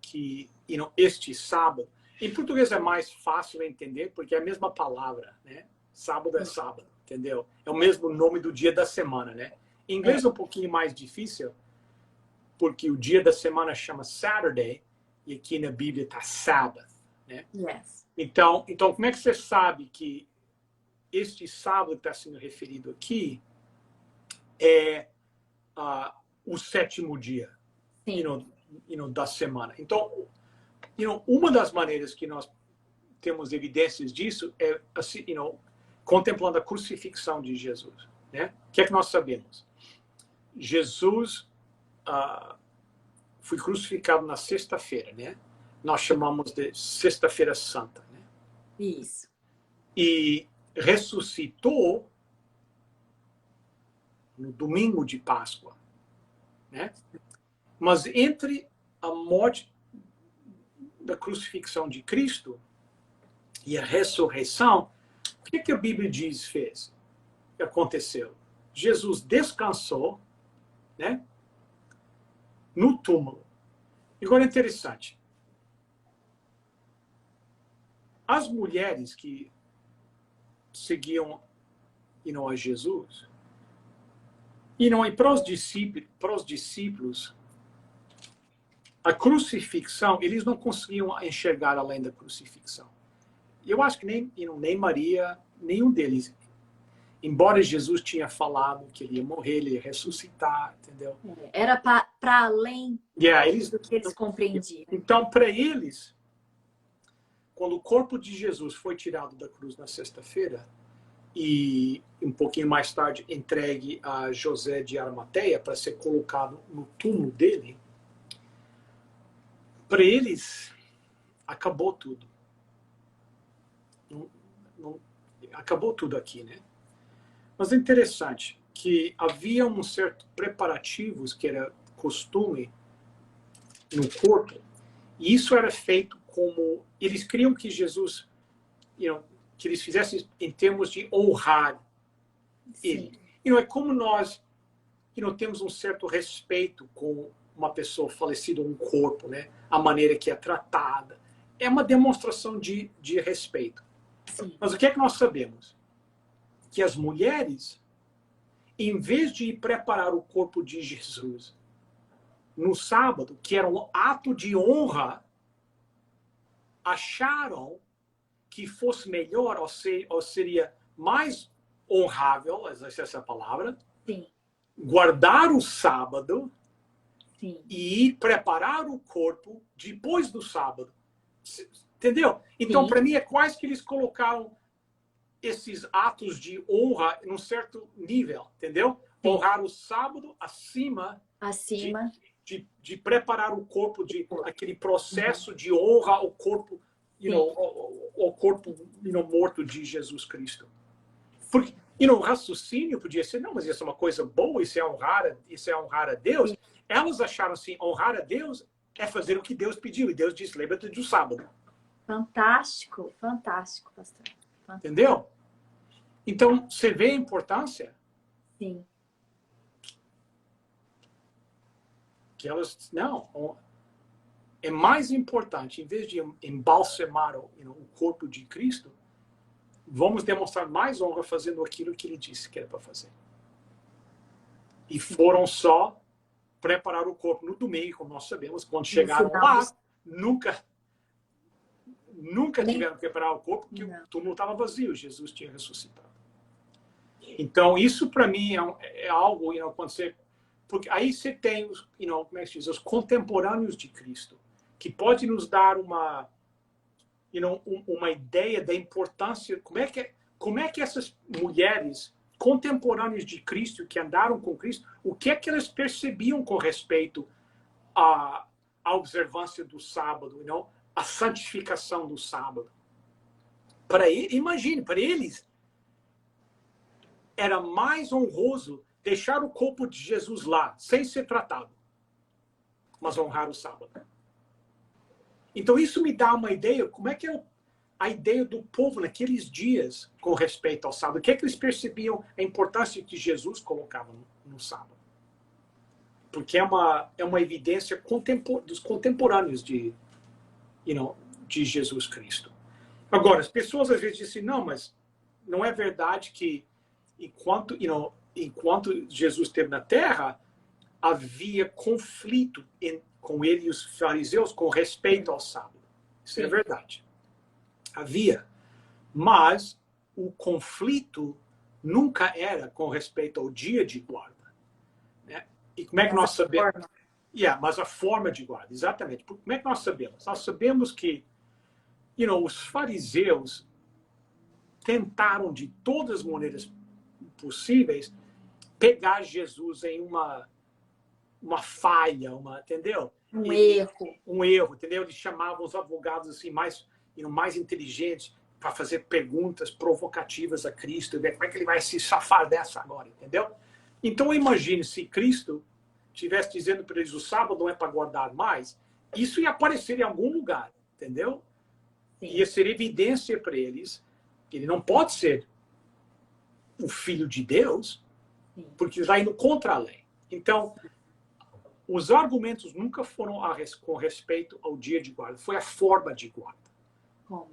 que este sábado... Em português é mais fácil de entender, porque é a mesma palavra, né? Sábado é sábado, entendeu? É o mesmo nome do dia da semana, né? Em inglês é um pouquinho mais difícil, porque o dia da semana chama Saturday, e aqui na Bíblia está Sabbath, né? Yes. Então, como é que você sabe que este sábado que está sendo referido aqui é o sétimo dia da semana? Então, uma das maneiras que nós temos evidências disso é assim, contemplando a crucifixão de Jesus, né? O que é que nós sabemos? Jesus foi crucificado na sexta-feira, né? Nós chamamos de Sexta-feira Santa, né? Isso. E ressuscitou no domingo de Páscoa, né? Mas entre a morte da crucifixão de Cristo e a ressurreição, o que a Bíblia diz fez? Que aconteceu? Jesus descansou, né? No túmulo. Agora é interessante. As mulheres que seguiam a Jesus, e para os discípulos, a crucifixão, eles não conseguiam enxergar além da crucifixão. Eu acho que nem Maria, nenhum deles, embora Jesus tinha falado que ele ia morrer, ele ia ressuscitar, entendeu? Era para além do que eles compreendiam. Então, para eles, quando o corpo de Jesus foi tirado da cruz na sexta-feira, e um pouquinho mais tarde entregue a José de Arimateia para ser colocado no túmulo dele, para eles acabou tudo. Acabou tudo aqui, né? Mas é interessante que havia um certo preparativos que era costume no corpo, e isso era feito como eles queriam que Jesus, que eles fizessem em termos de honrar ele. É como nós temos um certo respeito com uma pessoa falecida, um corpo, né? A maneira que é tratada. É uma demonstração de respeito. Sim. Mas o que é que nós sabemos? Que as mulheres, em vez de preparar o corpo de Jesus no sábado, que era um ato de honra, acharam que fosse melhor, ou seria mais honrável, essa é a palavra, Sim. guardar o sábado. Sim. E ir preparar o corpo depois do sábado. Entendeu? Então, para mim, é quase que eles colocaram esses atos de honra num certo nível, entendeu? Sim. Honrar o sábado acima de preparar o corpo, de aquele processo de honra ao corpo, ao corpo morto de Jesus Cristo. Porque o raciocínio podia ser, não, mas isso é uma coisa boa, isso é honrar a Deus. Sim. Elas acharam assim, honrar a Deus é fazer o que Deus pediu. E Deus disse, lembra-te do sábado. Fantástico, fantástico, pastor. Fantástico. Entendeu? Então, você vê a importância? Sim. Que elas, não, é mais importante, em vez de embalsamar o corpo de Cristo, vamos demonstrar mais honra fazendo aquilo que ele disse que era para fazer. E foram só preparar o corpo no domingo, como nós sabemos. Quando chegaram lá, nunca tiveram que preparar o corpo, porque o túmulo estava vazio, Jesus tinha ressuscitado. Então, isso para mim é algo, quando você... Porque aí você tem, como é que se diz, os contemporâneos de Cristo, que pode nos dar uma ideia da importância, como é que essas mulheres contemporâneas de Cristo, que andaram com Cristo, o que é que elas percebiam com respeito à observância do sábado, a santificação do sábado. Imagine, para eles, era mais honroso deixar o corpo de Jesus lá, sem ser tratado, mas honrar o sábado. Então, isso me dá uma ideia, como é que é a ideia do povo naqueles dias com respeito ao sábado. O que é que eles percebiam a importância que Jesus colocava no sábado? Porque é uma evidência dos contemporâneos de Jesus Cristo. Agora, as pessoas às vezes dizem, não, mas não é verdade que enquanto Jesus esteve na Terra, havia conflito com ele e os fariseus com respeito ao sábado. Isso é verdade. Havia. Mas o conflito nunca era com respeito ao dia de guarda. Né? E como é que nós sabemos? Mas a forma de guarda, exatamente. Como é que nós sabemos? Nós sabemos que os fariseus tentaram de todas as maneiras possíveis pegar Jesus em uma falha, entendeu? Um erro, entendeu? Eles chamavam os advogados assim mais inteligentes para fazer perguntas provocativas a Cristo, e ver como é que ele vai se safar dessa agora, entendeu? Então imagine se Cristo estivesse dizendo para eles o sábado não é para guardar mais, isso ia aparecer em algum lugar, entendeu? Sim. Ia ser evidência para eles que ele não pode ser o Filho de Deus, porque está indo contra a lei. Então, os argumentos nunca foram com respeito ao dia de guarda, foi a forma de guarda.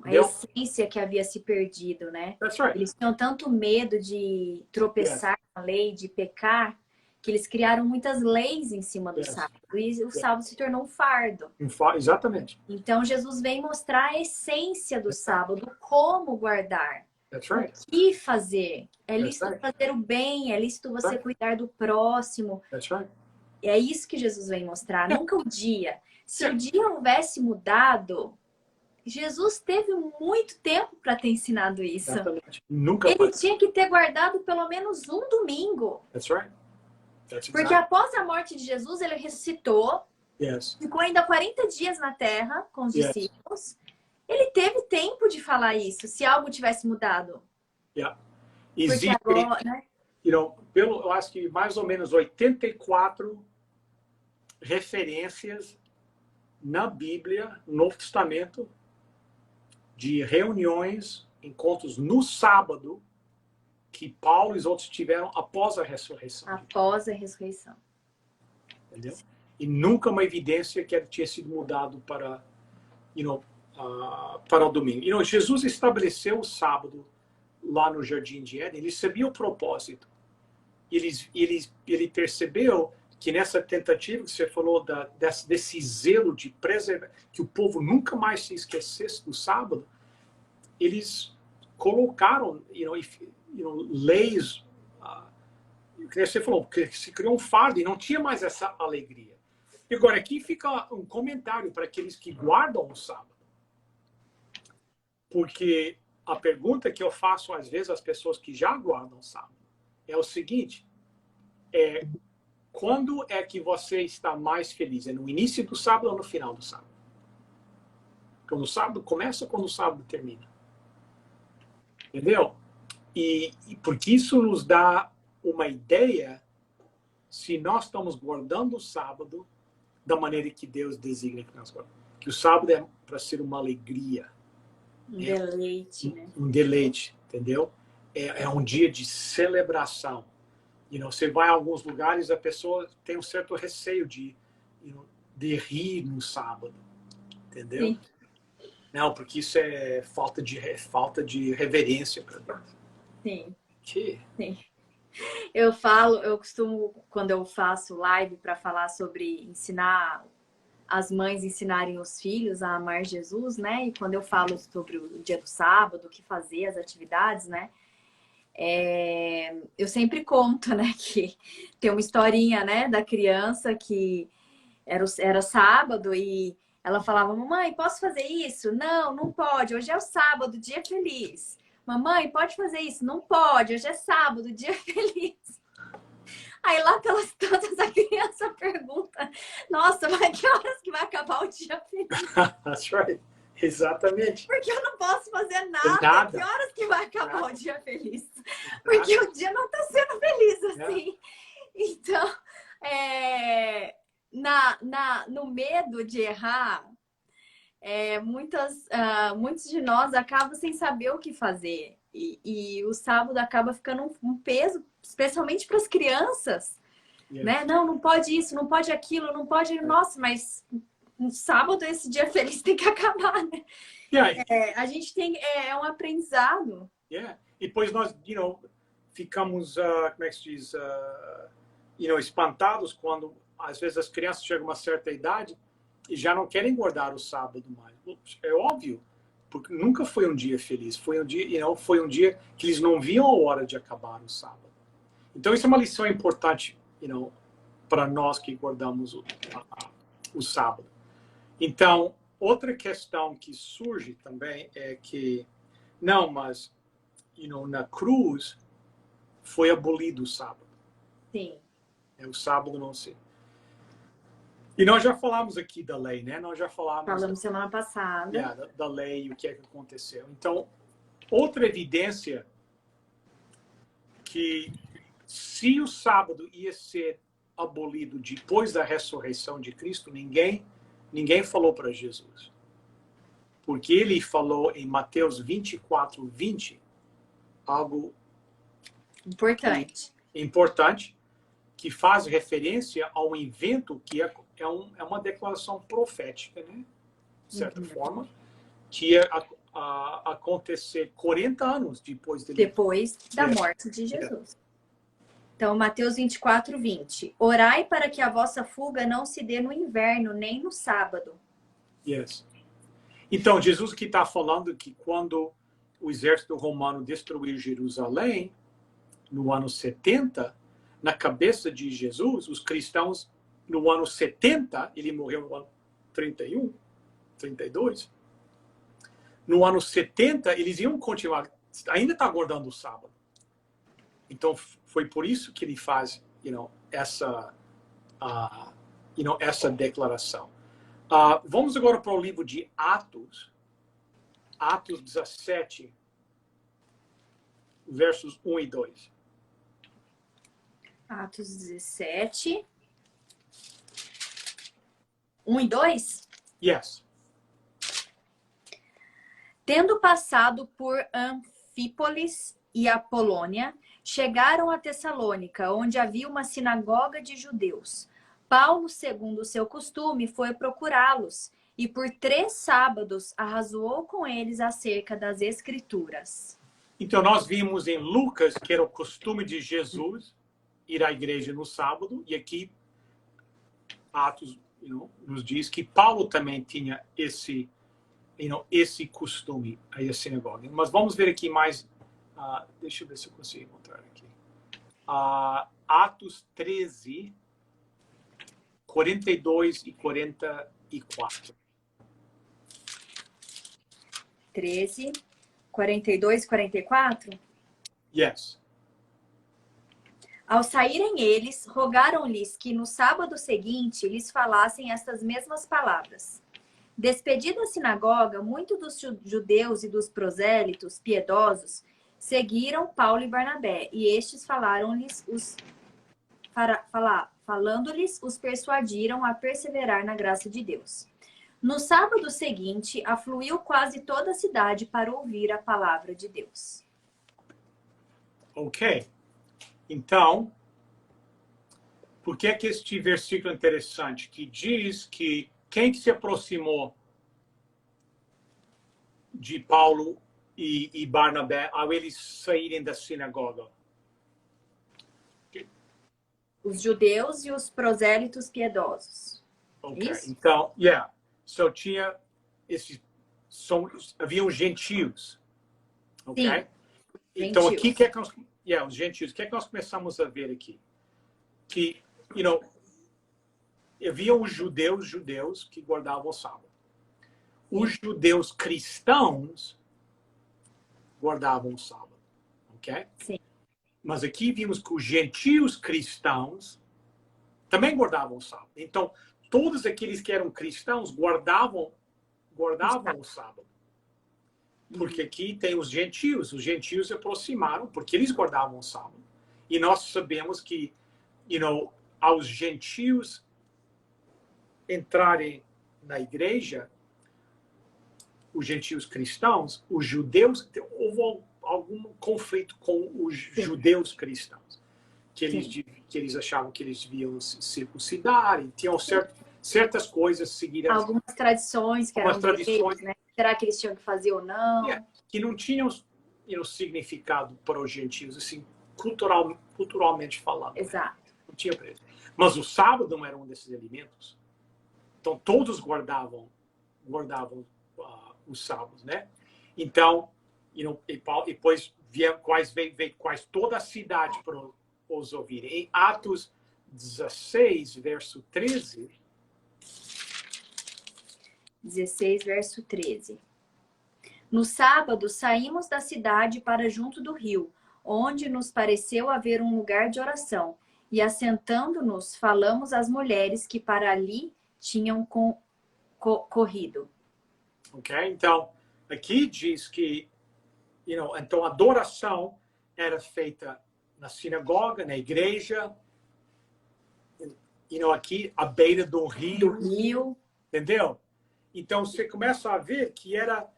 A essência que havia se perdido, né? That's right. Eles tinham tanto medo de tropeçar na lei, de pecar, que eles criaram muitas leis em cima do sábado. E o sábado se tornou um fardo. Exatamente. Então, Jesus vem mostrar a essência do sábado, como guardar. That's right. O que fazer? É lícito fazer o bem, é lícito você cuidar do próximo. That's right. É isso que Jesus vem mostrar, nunca o dia. Se o dia houvesse mudado, Jesus teve muito tempo para ter ensinado isso. Exatamente. Nunca Ele tinha que ter guardado pelo menos um domingo. That's right. Porque após a morte de Jesus, ele ressuscitou, ficou ainda 40 dias na terra com os discípulos. Ele teve tempo de falar isso, se algo tivesse mudado. Existe, agora, né? Eu acho que mais ou menos 84 referências na Bíblia, no Novo Testamento, de reuniões, encontros no sábado, que Paulo e os outros tiveram após a ressurreição. Após a ressurreição. Entendeu? E nunca uma evidência que ele tinha sido mudado para o domingo. Jesus estabeleceu o sábado lá no Jardim de Éden. Ele sabia o propósito. Ele percebeu que nessa tentativa que você falou desse zelo de preservar, que o povo nunca mais se esquecesse do sábado, eles colocaram leis, que você falou, que se criou um fardo e não tinha mais essa alegria. E agora aqui fica um comentário para aqueles que guardam o sábado. Porque a pergunta que eu faço às vezes às pessoas que já guardam o sábado é o seguinte: quando é que você está mais feliz? É no início do sábado ou no final do sábado? Quando o sábado começa ou quando o sábado termina? Entendeu? E porque isso nos dá uma ideia se nós estamos guardando o sábado da maneira que Deus designa que nós guardamos. Que o sábado é para ser uma alegria. Um deleite, né? Um deleite, entendeu? É um dia de celebração. Você vai a alguns lugares, a pessoa tem um certo receio de rir no sábado, entendeu? Sim. Não, porque isso é falta de reverência para Deus. Sim. Que? Sim. Eu costumo, quando eu faço live para falar sobre ensinar as mães ensinarem os filhos a amar Jesus, né? E quando eu falo sobre o dia do sábado, o que fazer, as atividades, né? Eu sempre conto, né, que tem uma historinha, né, da criança que era sábado e ela falava: mamãe, posso fazer isso? Não, não pode. Hoje é o sábado, dia feliz. Mamãe, pode fazer isso? Não pode. Hoje é sábado, dia feliz. Aí lá pelas tantas a criança pergunta: nossa, mas que horas que vai acabar o dia feliz? That's right. Exatamente. Porque eu não posso fazer nada. Nada. Que horas que vai acabar Nada. o dia feliz? Porque o dia não está sendo feliz assim. Então, no medo de errar, muitos de nós acabam sem saber o que fazer. E o sábado acaba ficando um peso, especialmente para as crianças. Yes. Né? Não pode isso, não pode aquilo, não pode... Nossa, mas no sábado esse dia feliz tem que acabar, né? Yeah. A gente tem... É um aprendizado. Yeah. E depois nós, ficamos, como é que se diz, espantados quando, às vezes, as crianças chegam a uma certa idade e já não querem guardar o sábado mais. É óbvio, porque nunca foi um dia feliz. Foi um dia, foi um dia que eles não viam a hora de acabar o sábado. Então, isso é uma lição importante, para nós que guardamos o sábado. Então, outra questão que surge também é que, não, mas, na cruz foi abolido o sábado. Sim. O sábado não se... E nós já falamos aqui da lei, né? Nós já falamos semana passada. Da lei e o que é que aconteceu. Então, outra evidência que se o sábado ia ser abolido depois da ressurreição de Cristo, ninguém falou para Jesus. Porque ele falou em Mateus 24:20 algo importante, que faz referência ao evento que é uma declaração profética, né? De certa forma, que ia acontecer 40 anos depois da morte de Jesus. Então, Mateus 24:20. Orai para que a vossa fuga não se dê no inverno, nem no sábado. Yes. Então, Jesus que está falando que quando o exército romano destruiu Jerusalém, no ano 70, na cabeça de Jesus, os cristãos, no ano 70, ele morreu no ano 31, 32, no ano 70, eles iam continuar, ainda está guardando o sábado. Então, foi por isso que ele faz, essa declaração. Vamos agora para o livro de Atos 17, versos 1 e 2. Atos 17, 1 e 2? Yes. Tendo passado por Anfípolis e Apolônia, chegaram a Tessalônica, onde havia uma sinagoga de judeus. Paulo, segundo o seu costume, foi procurá-los e por 3 sábados arrazoou com eles acerca das Escrituras. Então, nós vimos em Lucas que era o costume de Jesus ir à igreja no sábado, e aqui Atos nos diz que Paulo também tinha esse costume aí à sinagoga. Mas vamos ver aqui mais, deixa eu ver se eu consigo encontrar aqui. Atos 13, 42 e 44. 13, 42 e 44? Yes. Ao saírem eles, rogaram-lhes que no sábado seguinte lhes falassem estas mesmas palavras. Despedida a sinagoga, muitos dos judeus e dos prosélitos piedosos seguiram Paulo e Barnabé, e estes falando-lhes, os persuadiram a perseverar na graça de Deus. No sábado seguinte, afluiu quase toda a cidade para ouvir a palavra de Deus. Ok. Então, por que é que este versículo é interessante? Que diz que quem que se aproximou de Paulo e Barnabé ao eles saírem da sinagoga? Os judeus e os prosélitos piedosos. Ok, Isso? então, so tinha esses, haviam gentios, ok? Sim, Então aqui, gentios. os gentios, o que é que nós começamos a ver aqui? Que, havia os judeus que guardavam o sábado. Os judeus cristãos guardavam o sábado, ok? Sim. Mas aqui vimos que os gentios cristãos também guardavam o sábado. Então, todos aqueles que eram cristãos guardavam o sábado. Porque aqui tem os gentios se aproximaram porque eles guardavam o sábado. E nós sabemos que, aos gentios entrarem na igreja, os gentios cristãos, os judeus, houve algum conflito com os judeus cristãos, que eles achavam que eles deviam se circuncidar, e tinham certas coisas seguidas. Algumas tradições que eram deles, né? Será que eles tinham que fazer ou não? Que não tinham significado para os gentios, assim, culturalmente falando. Exato. Né? Não tinha preço. Mas o sábado não era um desses elementos. Então, todos guardavam os sábados, né? Então, depois veio quase toda a cidade para os ouvir. Em Atos 16, verso 13. 16, verso 13. No sábado, saímos da cidade para junto do rio, onde nos pareceu haver um lugar de oração. E assentando-nos, falamos às mulheres que para ali tinham corrido. Ok? Então, aqui diz que então a adoração era feita na sinagoga, na igreja, aqui à beira do rio. Entendeu? Então, você começa a ver que era,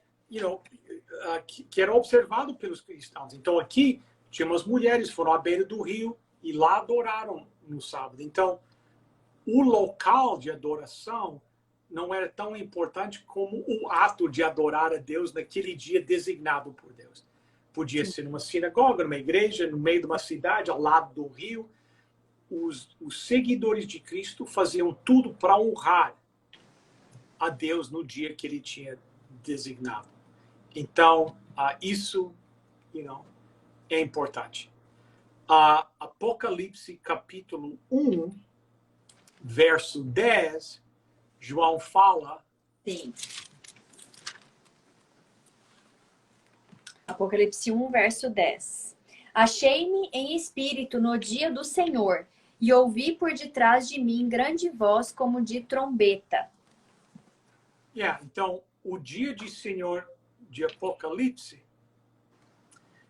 que era observado pelos cristãos. Então, aqui, tinha umas mulheres, foram à beira do rio e lá adoraram no sábado. Então, o local de adoração não era tão importante como o ato de adorar a Deus naquele dia designado por Deus. Podia ser numa sinagoga, numa igreja, no meio de uma cidade, ao lado do rio. Os seguidores de Cristo faziam tudo para honrar a Deus no dia que ele tinha designado. Então, isso é importante. Apocalipse capítulo 1, verso 10, João fala... Sim. Apocalipse 1, verso 10. Achei-me em espírito no dia do Senhor, e ouvi por detrás de mim grande voz como de trombeta. Então, o dia de Senhor de Apocalipse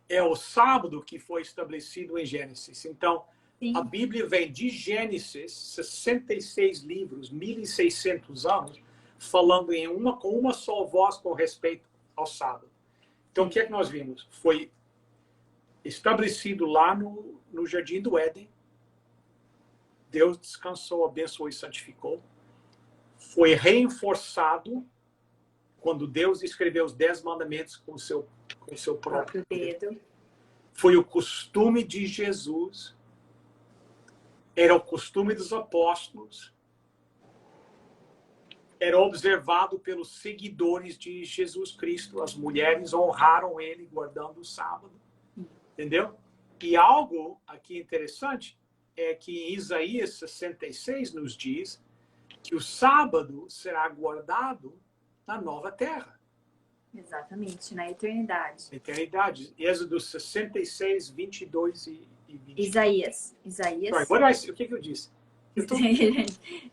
é o sábado que foi estabelecido em Gênesis. Então, sim, a Bíblia vem de Gênesis, 66 livros, 1.600 anos, falando com uma só voz com respeito ao sábado. Então, o que é que nós vimos? Foi estabelecido lá no Jardim do Éden. Deus descansou, abençoou e santificou. Foi reforçado quando Deus escreveu os 10 mandamentos com o seu próprio dedo. Foi o costume de Jesus. Era o costume dos apóstolos. Era observado pelos seguidores de Jesus Cristo. As mulheres honraram ele guardando o sábado. Entendeu? E algo aqui interessante é que em Isaías 66 nos diz que o sábado será guardado na nova terra. Exatamente, na eternidade. Eternidade. Êxodo 66, 22 e 23. Isaías. O que eu disse?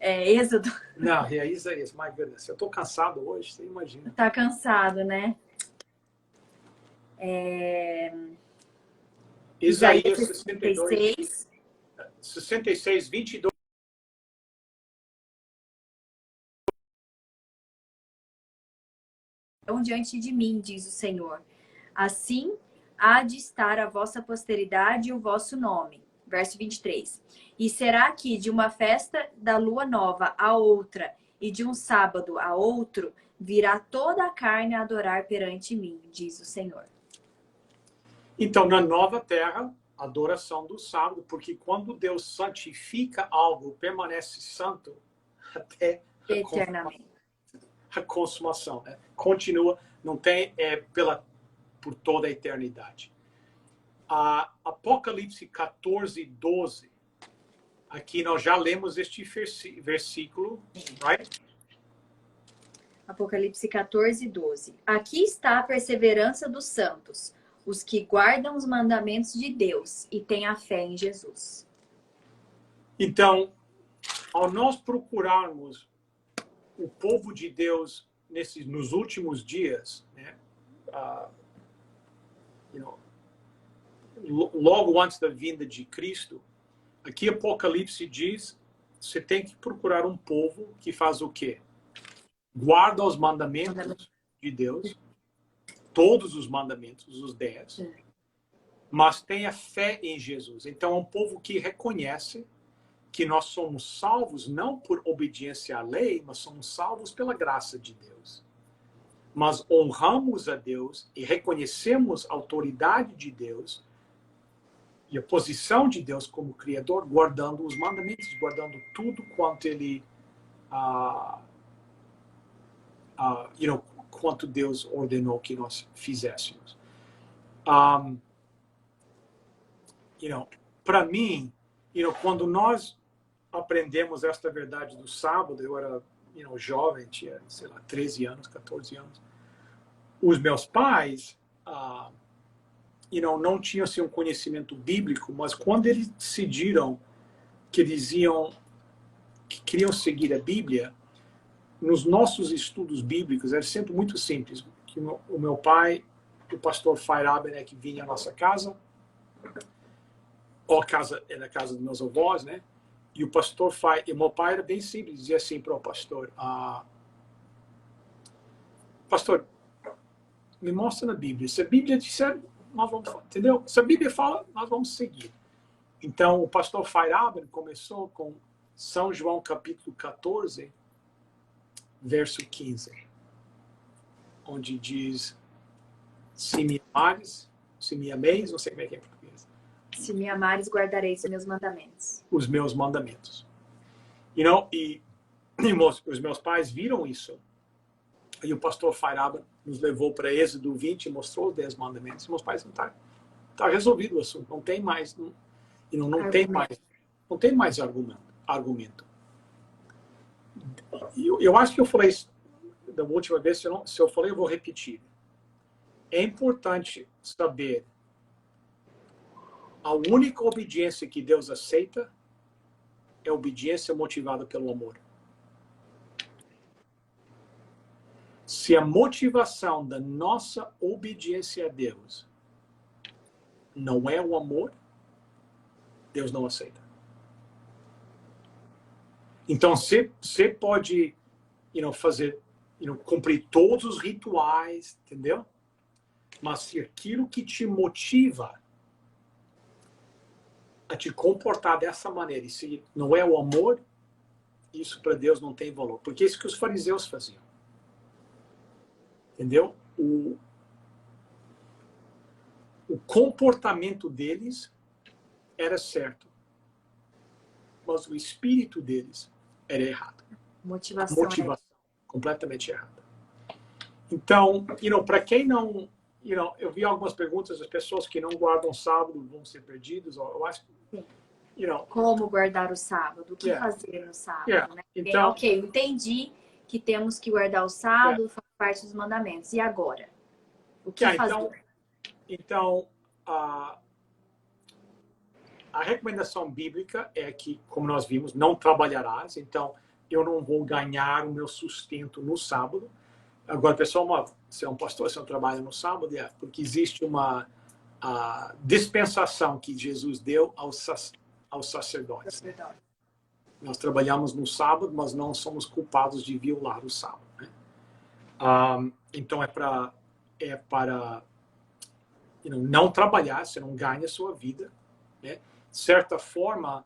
Êxodo. Não, é Isaías. My goodness. Eu estou cansado hoje, você imagina. Tá cansado, né? Isaías 62. 66, 22. Diante de mim, diz o Senhor. Assim há de estar a vossa posteridade e o vosso nome. Verso 23. E será que de uma festa da lua nova a outra e de um sábado a outro virá toda a carne a adorar perante mim, diz o Senhor. Então, na nova terra, adoração do sábado, porque quando Deus santifica algo, permanece santo até Eternamente. a consumação, né? Continua, não tem por toda a eternidade. Apocalipse 14:12. Aqui nós já lemos este versículo, right? Apocalipse 14:12. Aqui está a perseverança dos santos, os que guardam os mandamentos de Deus e têm a fé em Jesus. Então, ao nós procurarmos o povo de Deus nos últimos dias, né, logo antes da vinda de Cristo, aqui Apocalipse diz, você tem que procurar um povo que faz o quê? Guarda os mandamentos de Deus, todos os mandamentos, os 10, mas tenha fé em Jesus. Então, é um povo que reconhece que nós somos salvos não por obediência à lei, mas somos salvos pela graça de Deus. Mas honramos a Deus e reconhecemos a autoridade de Deus e a posição de Deus como Criador, guardando os mandamentos, guardando tudo quanto Ele quanto Deus ordenou que nós fizéssemos. Para mim, quando nós aprendemos esta verdade do sábado, eu era jovem, tinha, sei lá, 13 anos, 14 anos. Os meus pais não tinham assim, um conhecimento bíblico, mas quando eles decidiram que que queriam seguir a Bíblia, nos nossos estudos bíblicos, era sempre muito simples. Que o meu pai, o pastor Feiraben, que vinha à nossa casa, ou na casa dos meus avós, né? E o pastor e meu pai era bem simples, dizia assim para o pastor: pastor, me mostra na Bíblia. Se a Bíblia disser, nós vamos, entendeu? Se a Bíblia fala, nós vamos seguir. Então, o pastor Feiraben começou com São João capítulo 14, verso 15, onde diz: se me amares, se me ameis, não sei como é que é em português. Se me amares, guardareis os meus mandamentos. Os meus mandamentos. E os meus pais viram isso. E o pastor Feiraben nos levou para Êxodo 20 e mostrou os 10 mandamentos. E meus pais não tá resolvido o assunto. Não tem mais, não tem mais argumento. Eu acho que eu falei isso da última vez. Se eu falei, eu vou repetir. É importante saber a única obediência que Deus aceita é a obediência motivada pelo amor. Se a motivação da nossa obediência a Deus não é o amor, Deus não aceita. Então, você pode fazer, cumprir todos os rituais, entendeu? Mas se aquilo que te motiva a te comportar dessa maneira, e se não é o amor, isso para Deus não tem valor. Porque é isso que os fariseus faziam. Entendeu? O comportamento deles era certo, mas o espírito deles era errado. Motivação completamente errada. Então, para quem não... eu vi algumas perguntas das pessoas que não guardam sábado vão ser perdidos. Eu acho que... Como guardar o sábado? O que fazer no sábado? Né? Então, ok, entendi que temos que guardar o sábado, faz parte dos mandamentos. E agora? O que fazer? Então, a recomendação bíblica é que, como nós vimos, não trabalharás. Então, eu não vou ganhar o meu sustento no sábado. Agora, pessoal, se é um pastor, se não trabalha no sábado, porque existe uma dispensação que Jesus deu aos sacerdotes. Nós trabalhamos no sábado, mas não somos culpados de violar o sábado. Né? Então, é para não trabalhar, você não ganha a sua vida. Né? De certa forma,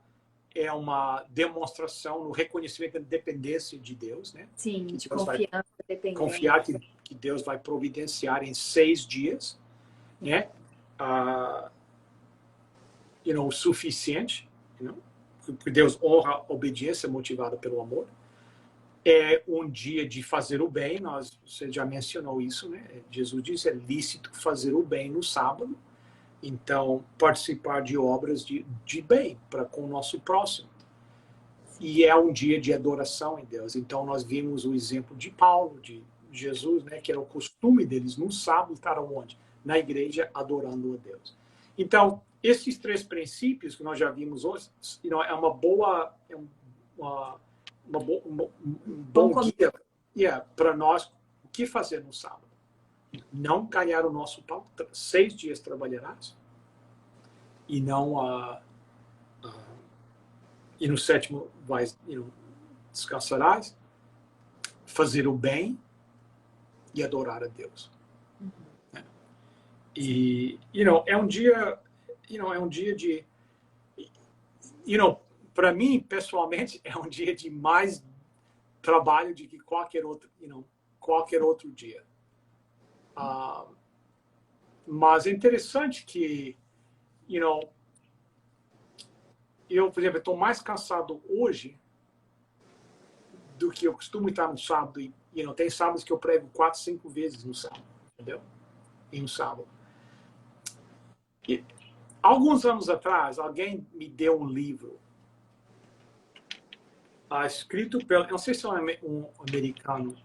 é uma demonstração no reconhecimento da dependência de Deus. Né? Sim, de confiança, dependência. Confiar que Deus vai providenciar em 6 dias. Né? o suficiente, porque Deus honra a obediência motivada pelo amor. É um dia de fazer o bem, você já mencionou isso, né? Jesus diz, é lícito fazer o bem no sábado, então participar de obras de bem com o nosso próximo. E é um dia de adoração em Deus. Então nós vimos o exemplo de Paulo, de Jesus, né? Que era o costume deles no sábado estar onde? Na igreja adorando a Deus. Então, esses 3 princípios que nós já vimos hoje, é uma boa... um bom guia para nós o que fazer no sábado. Não ganhar o nosso pão, 6 dias trabalharás e não e no 7º descansarás, fazer o bem e adorar a Deus. E é um dia de para mim pessoalmente é um dia de mais trabalho do que qualquer outro dia. Mas é interessante que eu, por exemplo, estou mais cansado hoje do que eu costumo estar no sábado. E tem sábados que eu prego 4, 5 vezes no sábado, entendeu? Em um sábado. E, alguns anos atrás, alguém me deu um livro escrito pelo... Eu não sei se é um americano.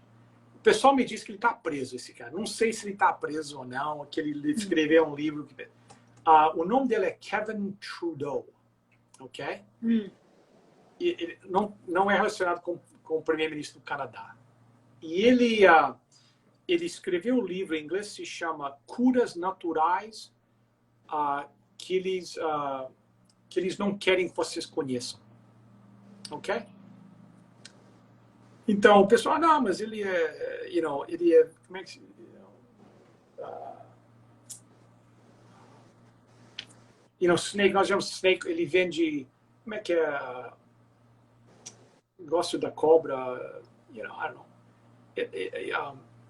O pessoal me diz que ele está preso, esse cara. Não sei se ele está preso ou não, que ele escreveu um livro. O nome dele é Kevin Trudeau, ok? E ele não é relacionado com o primeiro-ministro do Canadá. E ele escreveu um livro em inglês que se chama Curas Naturais que eles não querem que vocês conheçam, ok? Então, o pessoal, não, mas ele é, ele é, como é que se... Snake, nós chamamos Snake, ele vende, como é que é, gosto da cobra, I don't know,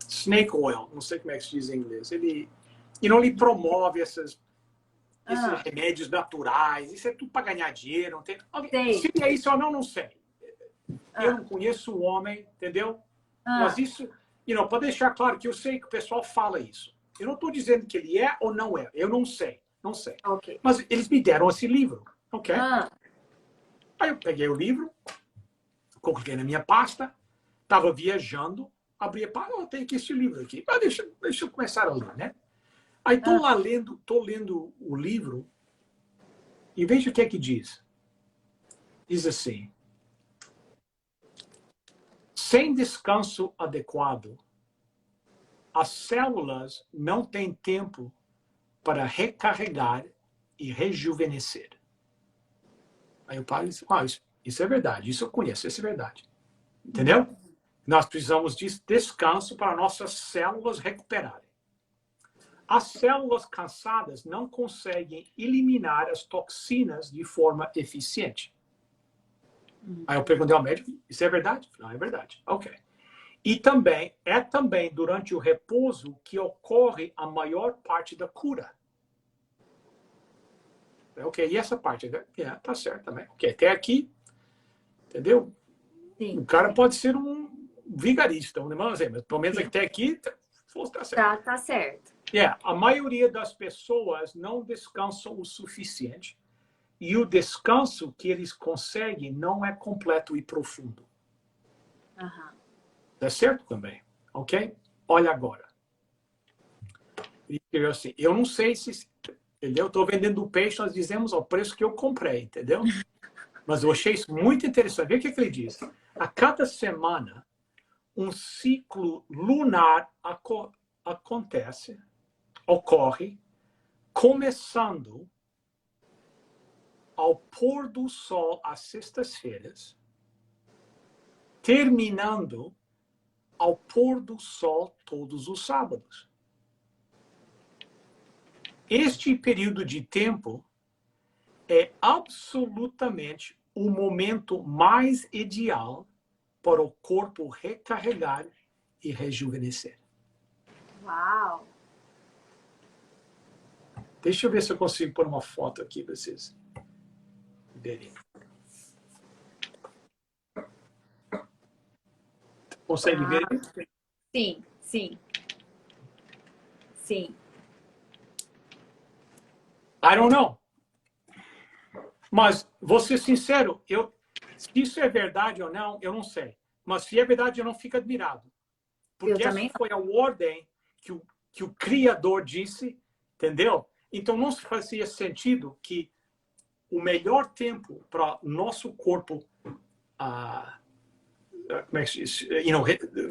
snake oil, não sei como é que se diz em inglês. Ele promove esses remédios naturais, isso é tudo para ganhar dinheiro. Não tem... Se é isso ou não sei. Eu não conheço o homem, entendeu? Mas isso, para deixar claro que eu sei que o pessoal fala isso. Eu não estou dizendo que ele é ou não é. Eu não sei. Okay. Mas eles me deram esse livro, ok? Aí eu peguei o livro, coloquei na minha pasta, estava viajando, abri a pasta, tem aqui esse livro aqui. Deixa eu começar a ler, né? Aí estou lá lendo o livro e veja o que é que diz. Diz assim: sem descanso adequado, as células não têm tempo para recarregar e rejuvenescer. Aí o pai diz, isso é verdade, isso eu conheço, isso é verdade. Entendeu? Nós precisamos de descanso para nossas células recuperarem. As células cansadas não conseguem eliminar as toxinas de forma eficiente. Aí eu perguntei ao médico, isso é verdade? Não, é verdade. Ok. E também durante o repouso que ocorre a maior parte da cura. Ok, e essa parte? Tá certo também. Ok, até aqui, entendeu? Sim. O cara pode ser um vigarista, mas pelo menos até aqui, tá certo. Tá certo. A maioria das pessoas não descansam o suficiente e o descanso que eles conseguem não é completo e profundo. Tá certo também, ok? Olha agora. Ele escreveu assim, eu não sei se... Entendeu? Estou vendendo o peixe, nós dizemos ao preço que eu comprei, entendeu? Mas eu achei isso muito interessante. Veja o que ele diz. A cada semana, um ciclo lunar ocorre, começando ao pôr do sol às sextas-feiras, terminando ao pôr do sol todos os sábados. Este período de tempo é absolutamente o momento mais ideal para o corpo recarregar e rejuvenescer. Uau! Deixa eu ver se eu consigo pôr uma foto aqui para vocês verem. Consegue ver? Sim, sim, sim. I don't know. Mas, vou ser sincero, se isso é verdade ou não, eu não sei. Mas se é verdade, eu não fico admirado. Porque essa foi a ordem que o Criador disse, entendeu? Então não fazia sentido que o melhor tempo para nosso corpo como é que se diz?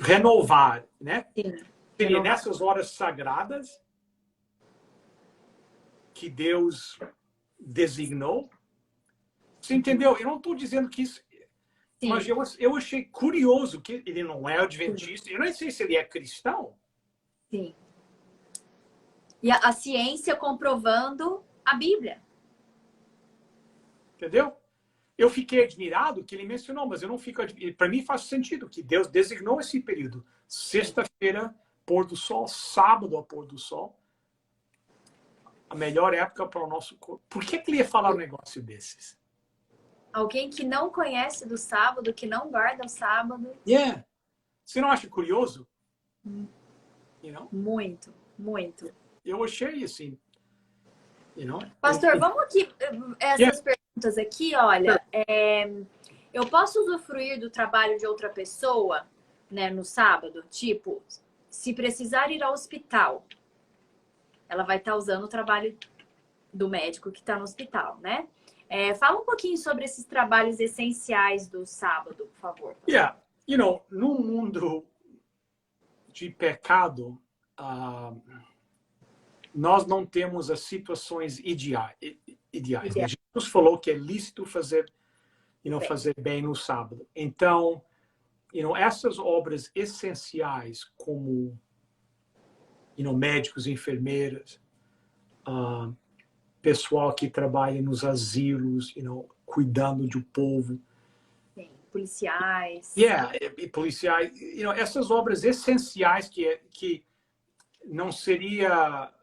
Renovar, né? Sim. Seria nessas horas sagradas que Deus designou. Você entendeu? Eu não estou dizendo que isso... Sim. Mas eu achei curioso que ele não é adventista. Eu nem sei se ele é cristão. Sim. E a ciência comprovando a Bíblia. Entendeu? Eu fiquei admirado que ele mencionou, mas eu não fico... Para mim faz sentido que Deus designou esse período. Sexta-feira, pôr do sol, sábado, ao pôr do sol. A melhor época para o nosso corpo. Por que ele ia falar um negócio desses? Alguém que não conhece do sábado, que não guarda o sábado. Yeah. Você não acha curioso? You know? Muito, muito. Eu achei assim. You know? Pastor, vamos aqui, essas perguntas aqui, olha. Eu posso usufruir do trabalho de outra pessoa, né, no sábado? Tipo, se precisar ir ao hospital, ela vai estar usando o trabalho do médico que está no hospital, né? Fala um pouquinho sobre esses trabalhos essenciais do sábado, por favor. Yeah. You know, num mundo de pecado, nós não temos as situações ideais. Jesus falou que é lícito fazer bem no sábado. Então, essas obras essenciais como médicos, enfermeiras, pessoal que trabalha nos asilos, cuidando do povo. Sim, policiais. E policiais. Essas obras essenciais que não seria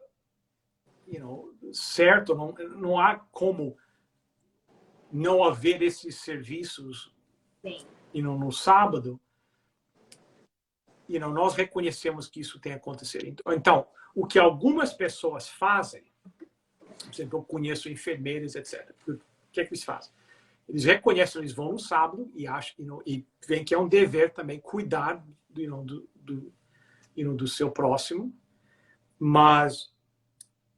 certo, não há como não haver esses serviços. Sim. No sábado. Nós reconhecemos que isso tem acontecido. Então, o que algumas pessoas fazem, por exemplo, eu conheço enfermeiras, etc. O que é que eles fazem? Eles reconhecem, eles vão no sábado e acham, e veem que é um dever também cuidar do seu próximo, mas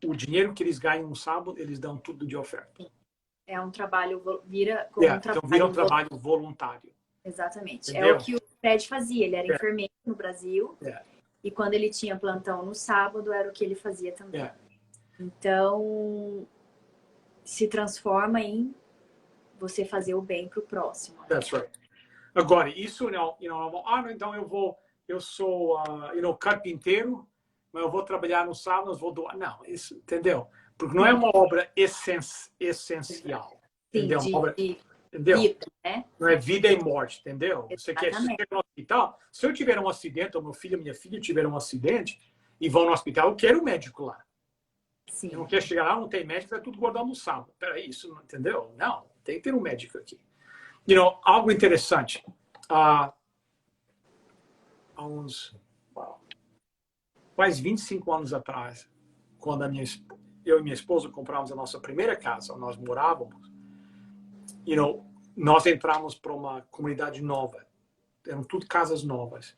o dinheiro que eles ganham no sábado, eles dão tudo de oferta. É um trabalho, vira um trabalho voluntário. Exatamente. Entendeu? É o que o Fred fazia. Ele era enfermeiro no Brasil. E quando ele tinha plantão no sábado, era o que ele fazia também. Então, se transforma em você fazer o bem para o próximo. That's right. Agora, isso não, então eu sou carpinteiro, mas eu vou trabalhar no sábado, vou doar. Não, isso, entendeu? Porque não é uma obra essencial. Sim, entendeu? Entendeu? Vida, né? Não é vida e morte, entendeu? Você quer Exatamente. chegar no hospital? Se eu tiver um acidente, ou meu filho ou minha filha tiver um acidente e vão no hospital, eu quero o médico lá. Sim. Eu não quero chegar lá, não tem médico, vai tudo guardado no sábado. Peraí, isso não entendeu? Não, tem que ter um médico aqui. Algo interessante. Há uns quase 25 anos atrás, quando eu e minha esposa compramos a nossa primeira casa, onde nós morávamos, nós entramos para uma comunidade nova. Eram tudo casas novas.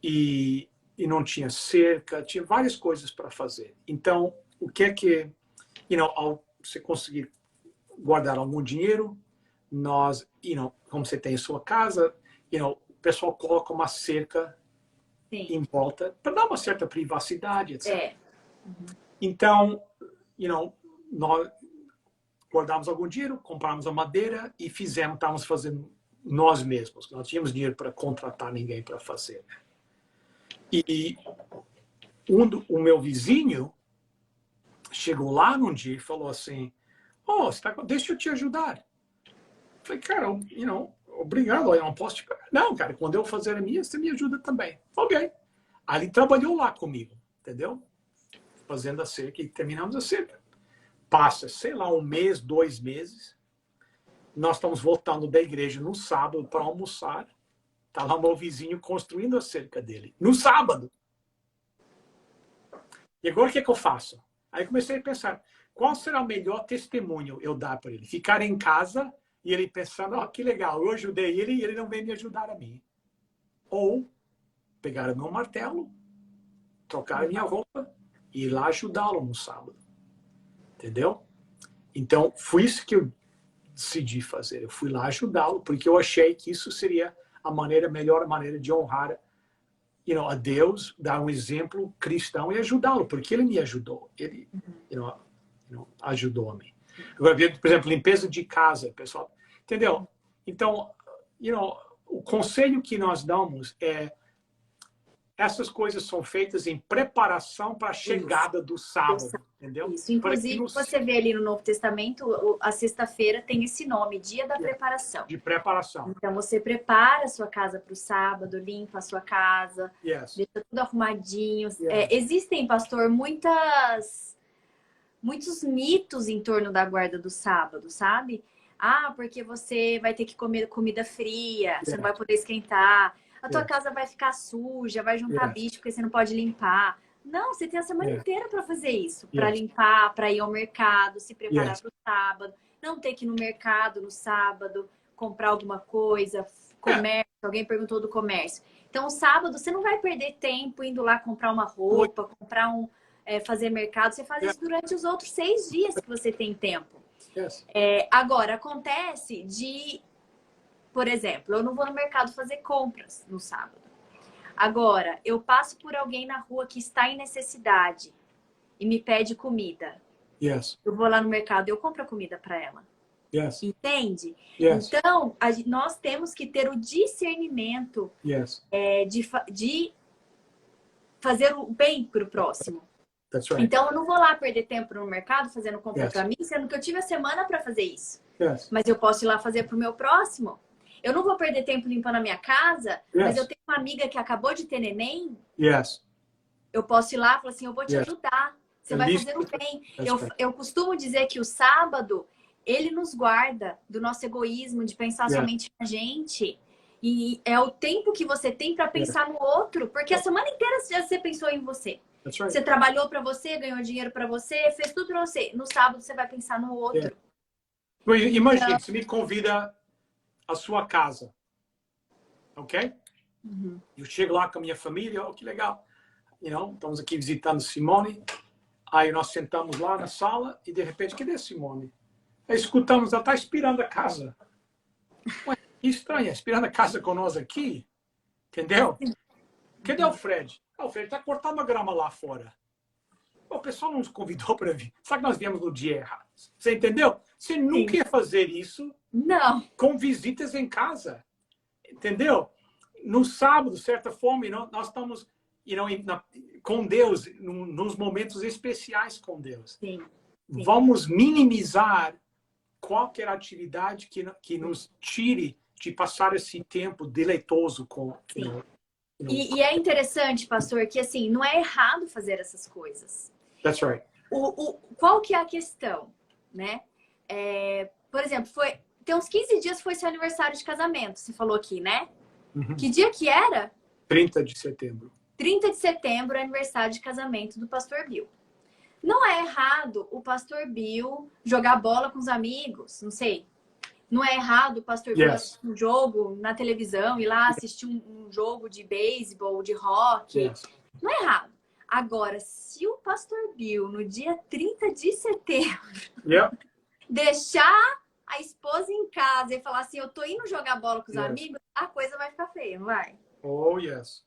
E não tinha cerca, tinha várias coisas para fazer. Então, o que é que... ao você conseguir guardar algum dinheiro, nós, como você tem a sua casa, o pessoal coloca uma cerca em volta para dar uma certa privacidade, etc. Então, nós guardamos algum dinheiro, compramos a madeira e estávamos fazendo nós mesmos. Não tínhamos dinheiro para contratar ninguém para fazer. E o meu vizinho chegou lá num dia e falou assim, deixa eu te ajudar. Eu falei, cara, obrigado, eu não posso te... Não, cara, quando eu fazer a minha, você me ajuda também. Ok. Aí ele trabalhou lá comigo, entendeu? Fazendo a cerca e terminamos a cerca. passa, sei lá, 1 mês, 2 meses, nós estamos voltando da igreja no sábado para almoçar. Está lá meu vizinho construindo a cerca dele. No sábado. E agora o que, é que eu faço? Aí comecei a pensar, qual será o melhor testemunho eu dar para ele? Ficar em casa e ele pensando, oh, que legal, eu ajudei ele e ele não veio me ajudar a mim. Ou pegar o meu martelo, trocar a minha roupa e ir lá ajudá-lo no sábado. Entendeu? Então, foi isso que eu decidi fazer. Eu fui lá ajudá-lo, porque eu achei que isso seria a melhor maneira de honrar a Deus, dar um exemplo cristão e ajudá-lo, porque ele me ajudou. Ele ajudou a mim. Agora, por exemplo, limpeza de casa, pessoal. Entendeu? Então, o conselho que nós damos é essas coisas são feitas em preparação para a chegada do sábado, entendeu? Isso. Inclusive, você vê ali no Novo Testamento, a sexta-feira tem esse nome, Dia da Preparação. De preparação. Então, você prepara a sua casa para o sábado, limpa a sua casa, deixa tudo arrumadinho. Existem, pastor, muitos mitos em torno da guarda do sábado, sabe? Ah, porque você vai ter que comer comida fria, você não vai poder esquentar. A tua casa vai ficar suja, vai juntar bicho porque você não pode limpar. Não, você tem a semana inteira para fazer isso. Para limpar, para ir ao mercado, se preparar para o sábado. Não ter que ir no mercado no sábado, comprar alguma coisa, comércio. Alguém perguntou do comércio. Então, sábado, você não vai perder tempo indo lá comprar uma roupa, fazer mercado. Você faz isso durante os outros 6 dias que você tem tempo. Agora, acontece por exemplo, eu não vou no mercado fazer compras no sábado. Agora, eu passo por alguém na rua que está em necessidade e me pede comida. Eu vou lá no mercado e eu compro a comida para ela. Entende? Então, nós temos que ter o discernimento de fazer o bem para o próximo. Então, eu não vou lá perder tempo no mercado fazendo compra para mim, sendo que eu tive a semana para fazer isso. Mas eu posso ir lá fazer para o meu próximo. Eu não vou perder tempo limpando a minha casa, mas eu tenho uma amiga que acabou de ter neném. Eu posso ir lá e falar assim, eu vou te ajudar. Você vai fazer o bem. Eu costumo dizer que o sábado, ele nos guarda do nosso egoísmo, de pensar somente na gente. E é o tempo que você tem para pensar no outro. Porque a semana inteira você pensou em você. Você trabalhou para você, ganhou dinheiro para você, fez tudo para você. No sábado, você vai pensar no outro. Imagina, você me convida à sua casa, ok? Eu chego lá com a minha família, oh, que legal. Estamos aqui visitando Simone. Aí nós sentamos lá na sala e de repente, cadê Simone? Aí escutamos, ela está aspirando a casa. Ué, que estranho, aspirando a casa com nós aqui. Entendeu? Cadê o Fred? O Fred está cortando a grama lá fora. O pessoal não nos convidou para vir. Sabe que nós viemos no dia errado. Você entendeu? Você nunca ia fazer isso com visitas em casa. Entendeu? No sábado, de certa forma, nós estamos com Deus, nos momentos especiais com Deus. Vamos minimizar qualquer atividade que nos tire de passar esse tempo deleitoso com E é interessante, pastor, que assim, não é errado fazer essas coisas. That's right. Qual que é a questão, né? Por exemplo, tem uns 15 dias foi seu aniversário de casamento, você falou aqui, né? Que dia que era? 30 de setembro. 30 de setembro é aniversário de casamento do pastor Bill. Não é errado o pastor Bill jogar bola com os amigos, não sei. Não é errado o pastor Bill assistir um jogo na televisão, ir lá assistir um jogo de beisebol, de rock. Não é errado. Agora, se o pastor Bill, no dia 30 de setembro, deixar a esposa em casa e falar assim, eu tô indo jogar bola com os amigos, a coisa vai ficar feia, não vai? Oh, yes.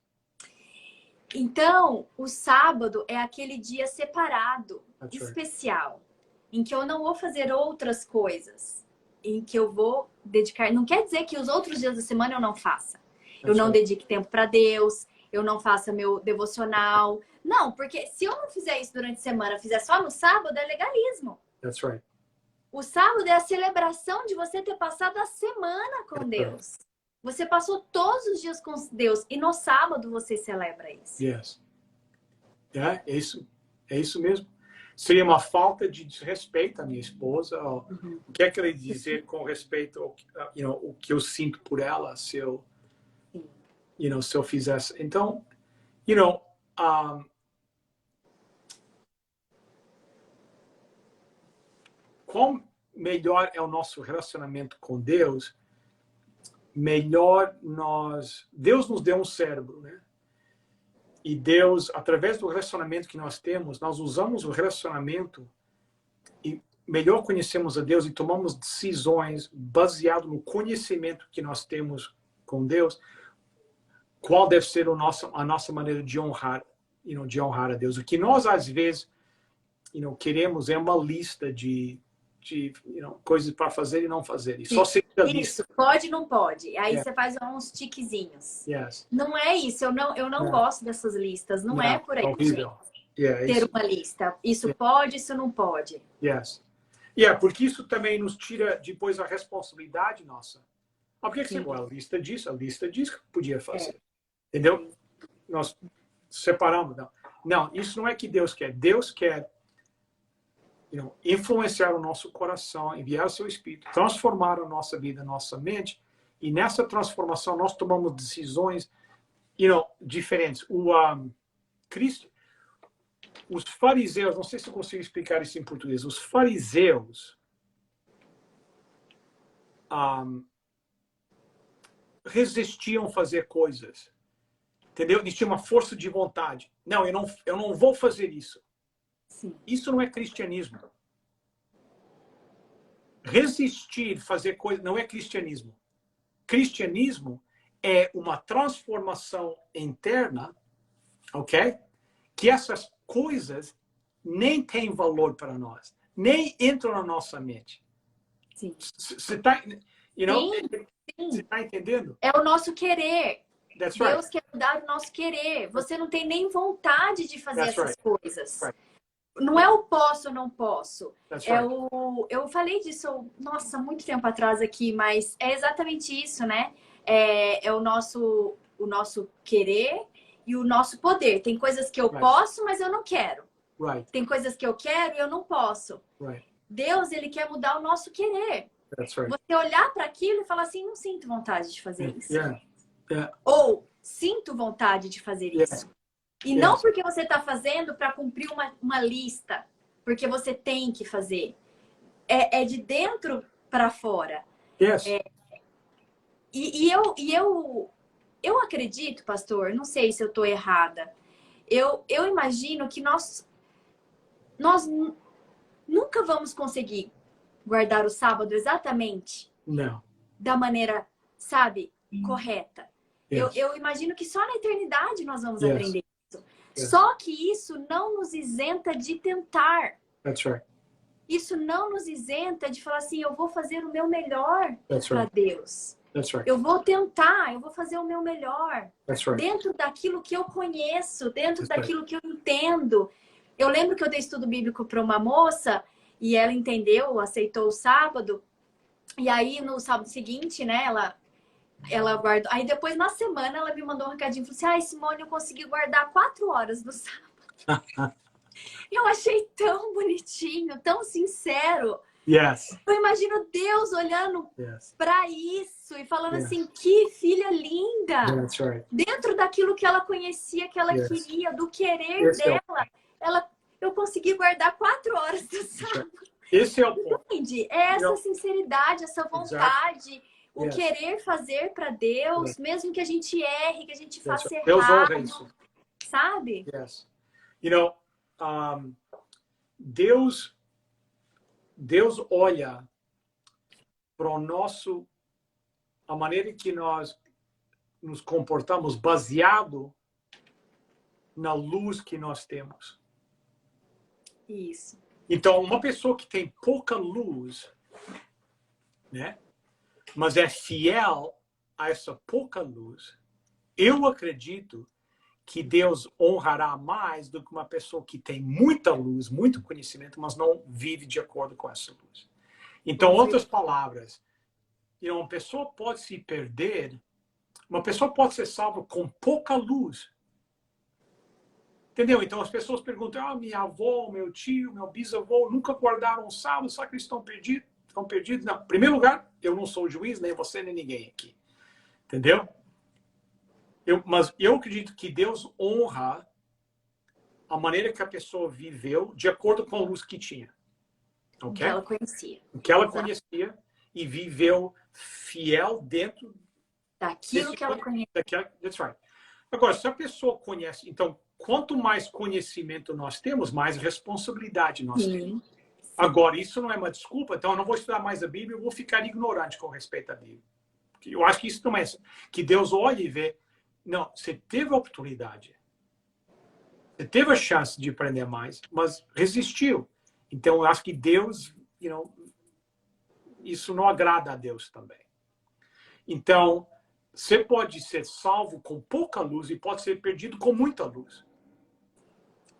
Então, o sábado é aquele dia separado, especial, em que eu não vou fazer outras coisas, em que eu vou dedicar. Não quer dizer que os outros dias da semana eu não faça. Eu não dedique tempo para Deus, eu não faça meu devocional. Não, porque se eu não fizer isso durante a semana, fizer só no sábado, é legalismo. That's right. O sábado é a celebração de você ter passado a semana com Deus. Você passou todos os dias com Deus e no sábado você celebra isso. Yes. É isso mesmo. Seria uma falta de desrespeito à minha esposa. Uhum. O que é que ele dizer com respeito ao o que eu sinto por ela se eu, se eu fizesse? Então, quanto melhor é o nosso relacionamento com Deus, melhor Deus nos deu um cérebro, né? E Deus, através do relacionamento que nós temos, nós usamos o relacionamento e melhor conhecemos a Deus e tomamos decisões baseado no conhecimento que nós temos com Deus, qual deve ser a nossa maneira de honrar, de honrar a Deus. O que nós, às vezes, queremos é uma lista de coisas para fazer e não fazer. E só seguir a lista. Isso, pode e não pode. Aí Yeah. você faz uns tiquezinhos. Yes. Não é isso, eu não gosto dessas listas. Não é por aí, horrível. gente. Ter uma lista. Isso pode, isso não pode. Yes. Porque isso também nos tira depois a responsabilidade nossa. Por que você a lista disso? A lista diz que podia fazer. Entendeu? Nós separamos. Não, isso não é que Deus quer. Deus quer influenciar o nosso coração, enviar o seu Espírito, transformar a nossa vida, a nossa mente, e nessa transformação nós tomamos decisões diferentes. Os fariseus, não sei se eu consigo explicar isso em português, os fariseus resistiam a fazer coisas, entendeu? Eles tinham uma força de vontade. Não, eu não vou fazer isso. Sim. Isso não é cristianismo. Resistir, fazer coisas, não é cristianismo. Cristianismo é uma transformação interna, ok? Que essas coisas nem têm valor para nós, nem entram na nossa mente. Sim. Você está entendendo? É o nosso querer. That's Deus right. quer mudar o nosso querer. Você não tem nem vontade de fazer That's essas right. coisas. Right. Não é o posso ou não posso. That's right. Eu falei disso, nossa, muito tempo atrás aqui, mas é exatamente isso, né? É o nosso querer e o nosso poder. Tem coisas que eu posso, mas eu não quero. Right. Tem coisas que eu quero e eu não posso. Right. Deus, ele quer mudar o nosso querer. That's right. Você olhar para aquilo e falar assim, não sinto vontade de fazer isso. Yeah. Ou sinto vontade de fazer isso. E não porque você está fazendo para cumprir uma lista, porque você tem que fazer. É de dentro para fora. Yes. Eu acredito, pastor, não sei se eu estou errada. Eu imagino que nós nunca vamos conseguir guardar o sábado exatamente da maneira, sabe, correta. Yes. Eu imagino que só na eternidade nós vamos Yes. aprender isso. Yes. Só que isso não nos isenta de tentar. That's right. Isso não nos isenta de falar assim, eu vou fazer o meu melhor That's para right. Deus. That's right. Eu vou tentar, eu vou fazer o meu melhor. That's right. Dentro daquilo que eu conheço, dentro That's daquilo que eu entendo. Eu lembro que eu dei estudo bíblico para uma moça e ela entendeu, aceitou o sábado. E aí, no sábado seguinte, né, ela guardou. Aí depois, na semana, ela me mandou um recadinho e falou assim, ai, Simone, eu consegui guardar 4 horas do sábado. Eu achei tão bonitinho, tão sincero. Yes. Eu imagino Deus olhando para isso e falando assim, que filha linda. That's right. Dentro daquilo que ela conhecia, que ela queria, do querer dela, eu consegui guardar 4 horas do sábado. Esse é o ponto. Entende? É essa sinceridade, essa vontade, o querer fazer para Deus, mesmo que a gente erre, que a gente faça errado. Deus honra isso. Sabe? Yes. Deus olha para a maneira que nós nos comportamos baseado na luz que nós temos. Isso. Então, uma pessoa que tem pouca luz, né, mas é fiel a essa pouca luz, eu acredito que Deus honrará mais do que uma pessoa que tem muita luz, muito conhecimento, mas não vive de acordo com essa luz. Então, outras palavras, uma pessoa pode se perder, uma pessoa pode ser salva com pouca luz, Entendeu? Então as pessoas perguntam, minha avó, meu tio, meu bisavô nunca guardaram o sábado, será que eles estão perdidos? Estão perdidos? Não. Em primeiro lugar, eu não sou juiz, nem você, nem ninguém aqui. Entendeu? Mas eu acredito que Deus honra a maneira que a pessoa viveu de acordo com a luz que tinha. O que ela conhecia. O que ela conhecia e viveu fiel dentro daquilo que ela conhecia. That's right. Agora, se a pessoa conhece... Então, quanto mais conhecimento nós temos, mais responsabilidade nós temos. Agora, isso não é uma desculpa. Então, eu não vou estudar mais a Bíblia, eu vou ficar ignorante com respeito à Bíblia. Eu acho que isso não é... Que Deus olha e vê... Não, você teve a oportunidade. Você teve a chance de aprender mais, mas resistiu. Então, eu acho que Deus... isso não agrada a Deus também. Então, você pode ser salvo com pouca luz e pode ser perdido com muita luz.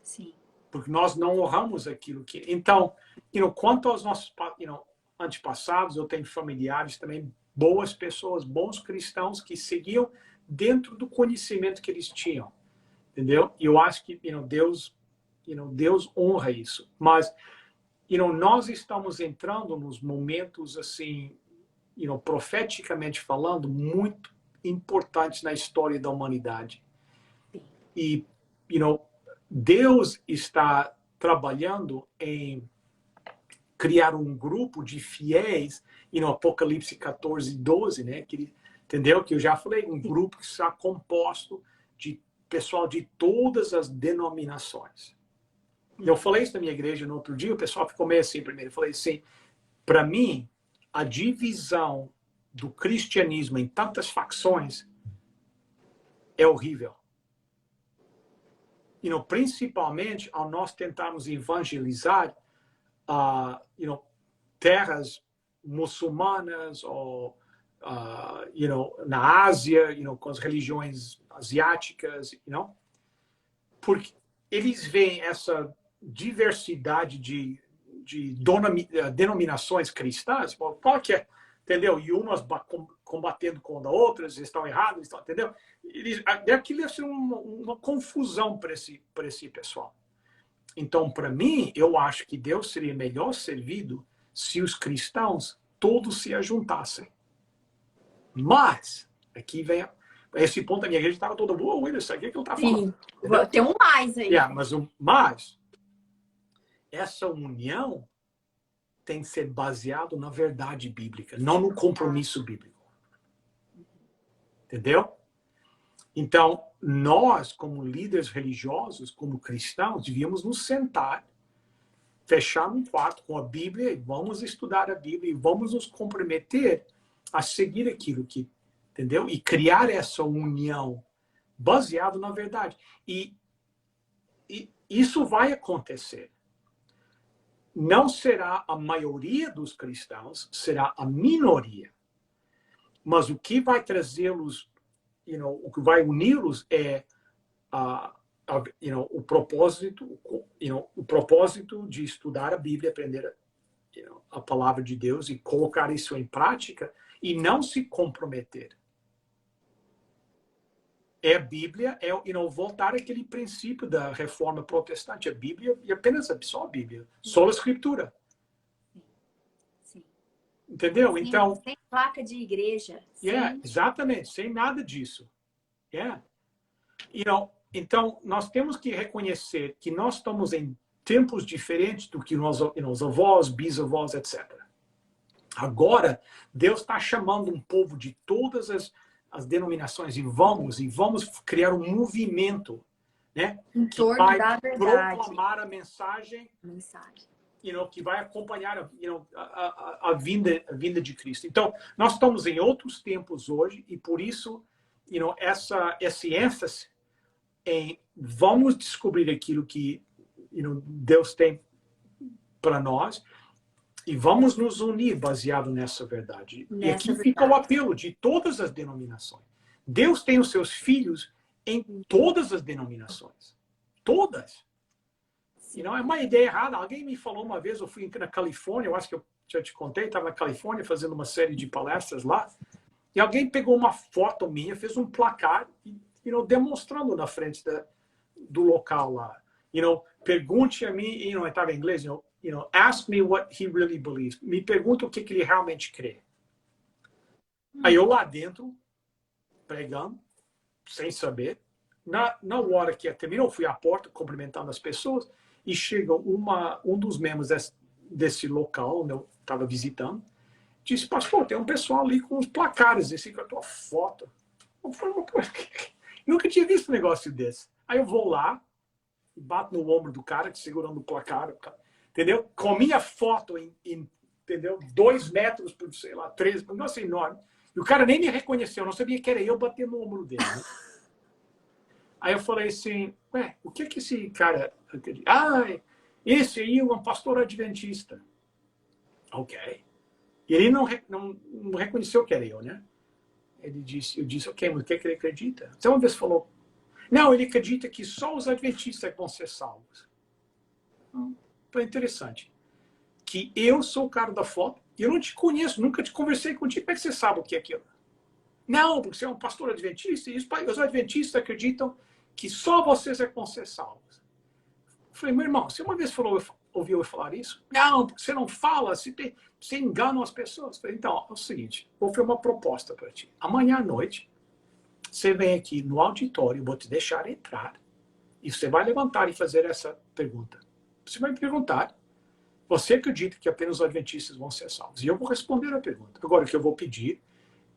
Sim. Porque nós não honramos aquilo que... Então, quanto aos nossos antepassados, eu tenho familiares também, boas pessoas, bons cristãos que seguiam dentro do conhecimento que eles tinham. Entendeu? E eu acho que Deus honra isso. Mas nós estamos entrando nos momentos assim, profeticamente falando, muito importantes na história da humanidade. E Deus está trabalhando em criar um grupo de fiéis, Apocalipse 14, 12, né? Entendeu? Que eu já falei, um grupo que está composto de pessoal de todas as denominações. Eu falei isso na minha igreja no outro dia, o pessoal ficou meio assim primeiro. Eu falei assim, para mim, a divisão do cristianismo em tantas facções é horrível. Principalmente ao nós tentarmos evangelizar terras muçulmanas ou na Ásia, com as religiões asiáticas, porque eles veem essa diversidade de denominações cristãs, qual que é, entendeu? E umas combatendo contra outras, estão erradas, entendeu? Aquilo ia ser uma confusão para esse pessoal. Então, para mim, eu acho que Deus seria melhor servido se os cristãos todos se ajuntassem. Mas, aqui vem esse ponto da minha igreja estava toda boa, o que ele está falando? Sim, tem um mais aí. Mas essa união tem que ser baseado na verdade bíblica, não no compromisso bíblico. Entendeu? Então, nós, como líderes religiosos, como cristãos, devíamos nos sentar, fechar um quarto com a Bíblia, e vamos estudar a Bíblia, e vamos nos comprometer a seguir aquilo que, entendeu? E criar essa união baseado na verdade. E isso vai acontecer. Não será a maioria dos cristãos, será a minoria. Mas o que vai trazê-los, o que vai uni-los é o propósito de estudar a Bíblia, aprender a palavra de Deus e colocar isso em prática e não se comprometer. A Bíblia, voltar àquele princípio da reforma protestante. A Bíblia e apenas só a Bíblia. Só a Escritura. Sim. Entendeu? Sim, então, sem placa de igreja. Exatamente. Sem nada disso. Então, nós temos que reconhecer que nós estamos em tempos diferentes do que os avós, bisavós, etc. Agora, Deus está chamando um povo de todas as denominações e vamos criar um movimento, né, que vai proclamar a mensagem. Que vai acompanhar a vinda de Cristo. Então, nós estamos em outros tempos hoje e por isso, esse ênfase em vamos descobrir aquilo que Deus tem para nós e vamos nos unir baseado nessa verdade. E aqui fica o apelo de todas as denominações. Deus tem os seus filhos em todas as denominações. Todas. E não é uma ideia errada. Alguém me falou uma vez, eu fui na Califórnia, eu acho que eu já te contei, estava na Califórnia fazendo uma série de palestras lá, e alguém pegou uma foto minha, fez um placar, demonstrando na frente do local lá. Pergunte a mim, eu estava em inglês, ask me what he really believes. Me pergunta o que ele realmente crê. Aí eu lá dentro, pregando, sem saber. Na hora que terminou, eu fui à porta cumprimentando as pessoas e chega um dos membros desse local onde eu estava visitando, disse, pastor, tem um pessoal ali com uns placares, esse com a tua foto. Eu falei, nunca tinha visto um negócio desse. Aí eu vou lá, bato no ombro do cara, segurando o placar, entendeu? Com minha foto entendeu? 2 metros por, sei lá, 3, um negócio enorme. E o cara nem me reconheceu, não sabia que era eu bater no ombro dele. Né? Aí eu falei assim, o que esse cara acredita? Esse aí é um pastor adventista. Ok. E ele não reconheceu que era eu, né? Eu disse, ok, mas o que ele acredita? Você uma vez falou, não, ele acredita que só os adventistas vão ser salvos. Foi interessante. Que eu sou o cara da foto, e eu não te conheço, nunca te conversei contigo, como é que você sabe o que é aquilo? Não, porque você é um pastor adventista, e os adventistas acreditam que só vocês vão ser salvos. Eu falei, meu irmão, você uma vez ouviu eu falar isso? Não, porque você não fala, você engana as pessoas. Eu falei, então, é o seguinte, vou fazer uma proposta para ti. Amanhã à noite, você vem aqui no auditório, vou te deixar entrar, e você vai levantar e fazer essa pergunta. Você vai me perguntar, você acredita que apenas os adventistas vão ser salvos? E eu vou responder a pergunta. Agora, o que eu vou pedir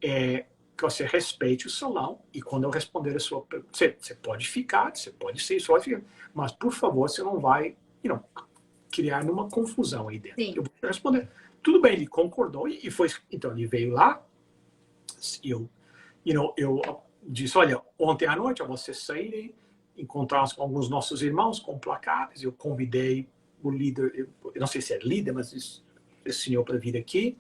é que você respeite o salão, e quando eu responder a sua pergunta, você pode ficar, você pode ser, só ficar, mas, por favor, você não vai criar uma confusão aí dentro. Sim. Eu vou responder. Tudo bem, ele concordou, e foi. Então, ele veio lá, e eu disse, olha, ontem à noite, vocês saírem, encontrarmos com alguns nossos irmãos com placares, eu convidei o líder, eu não sei se é líder, mas esse senhor para vir aqui,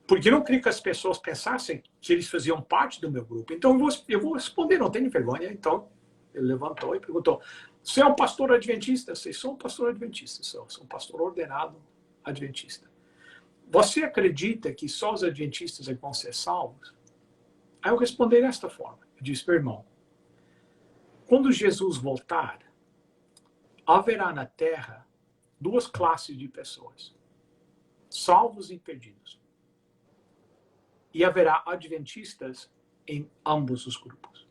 porque eu não queria que as pessoas pensassem que eles faziam parte do meu grupo. Então eu vou responder, não tenho vergonha. Então ele levantou e perguntou, você é um pastor adventista? Eu sou um pastor adventista, sou um pastor ordenado adventista. Você acredita que só os adventistas vão ser salvos? Aí eu respondi desta forma. Eu disse, meu irmão, quando Jesus voltar, haverá na terra 2 classes de pessoas, salvos e perdidos. E haverá adventistas em ambos os grupos.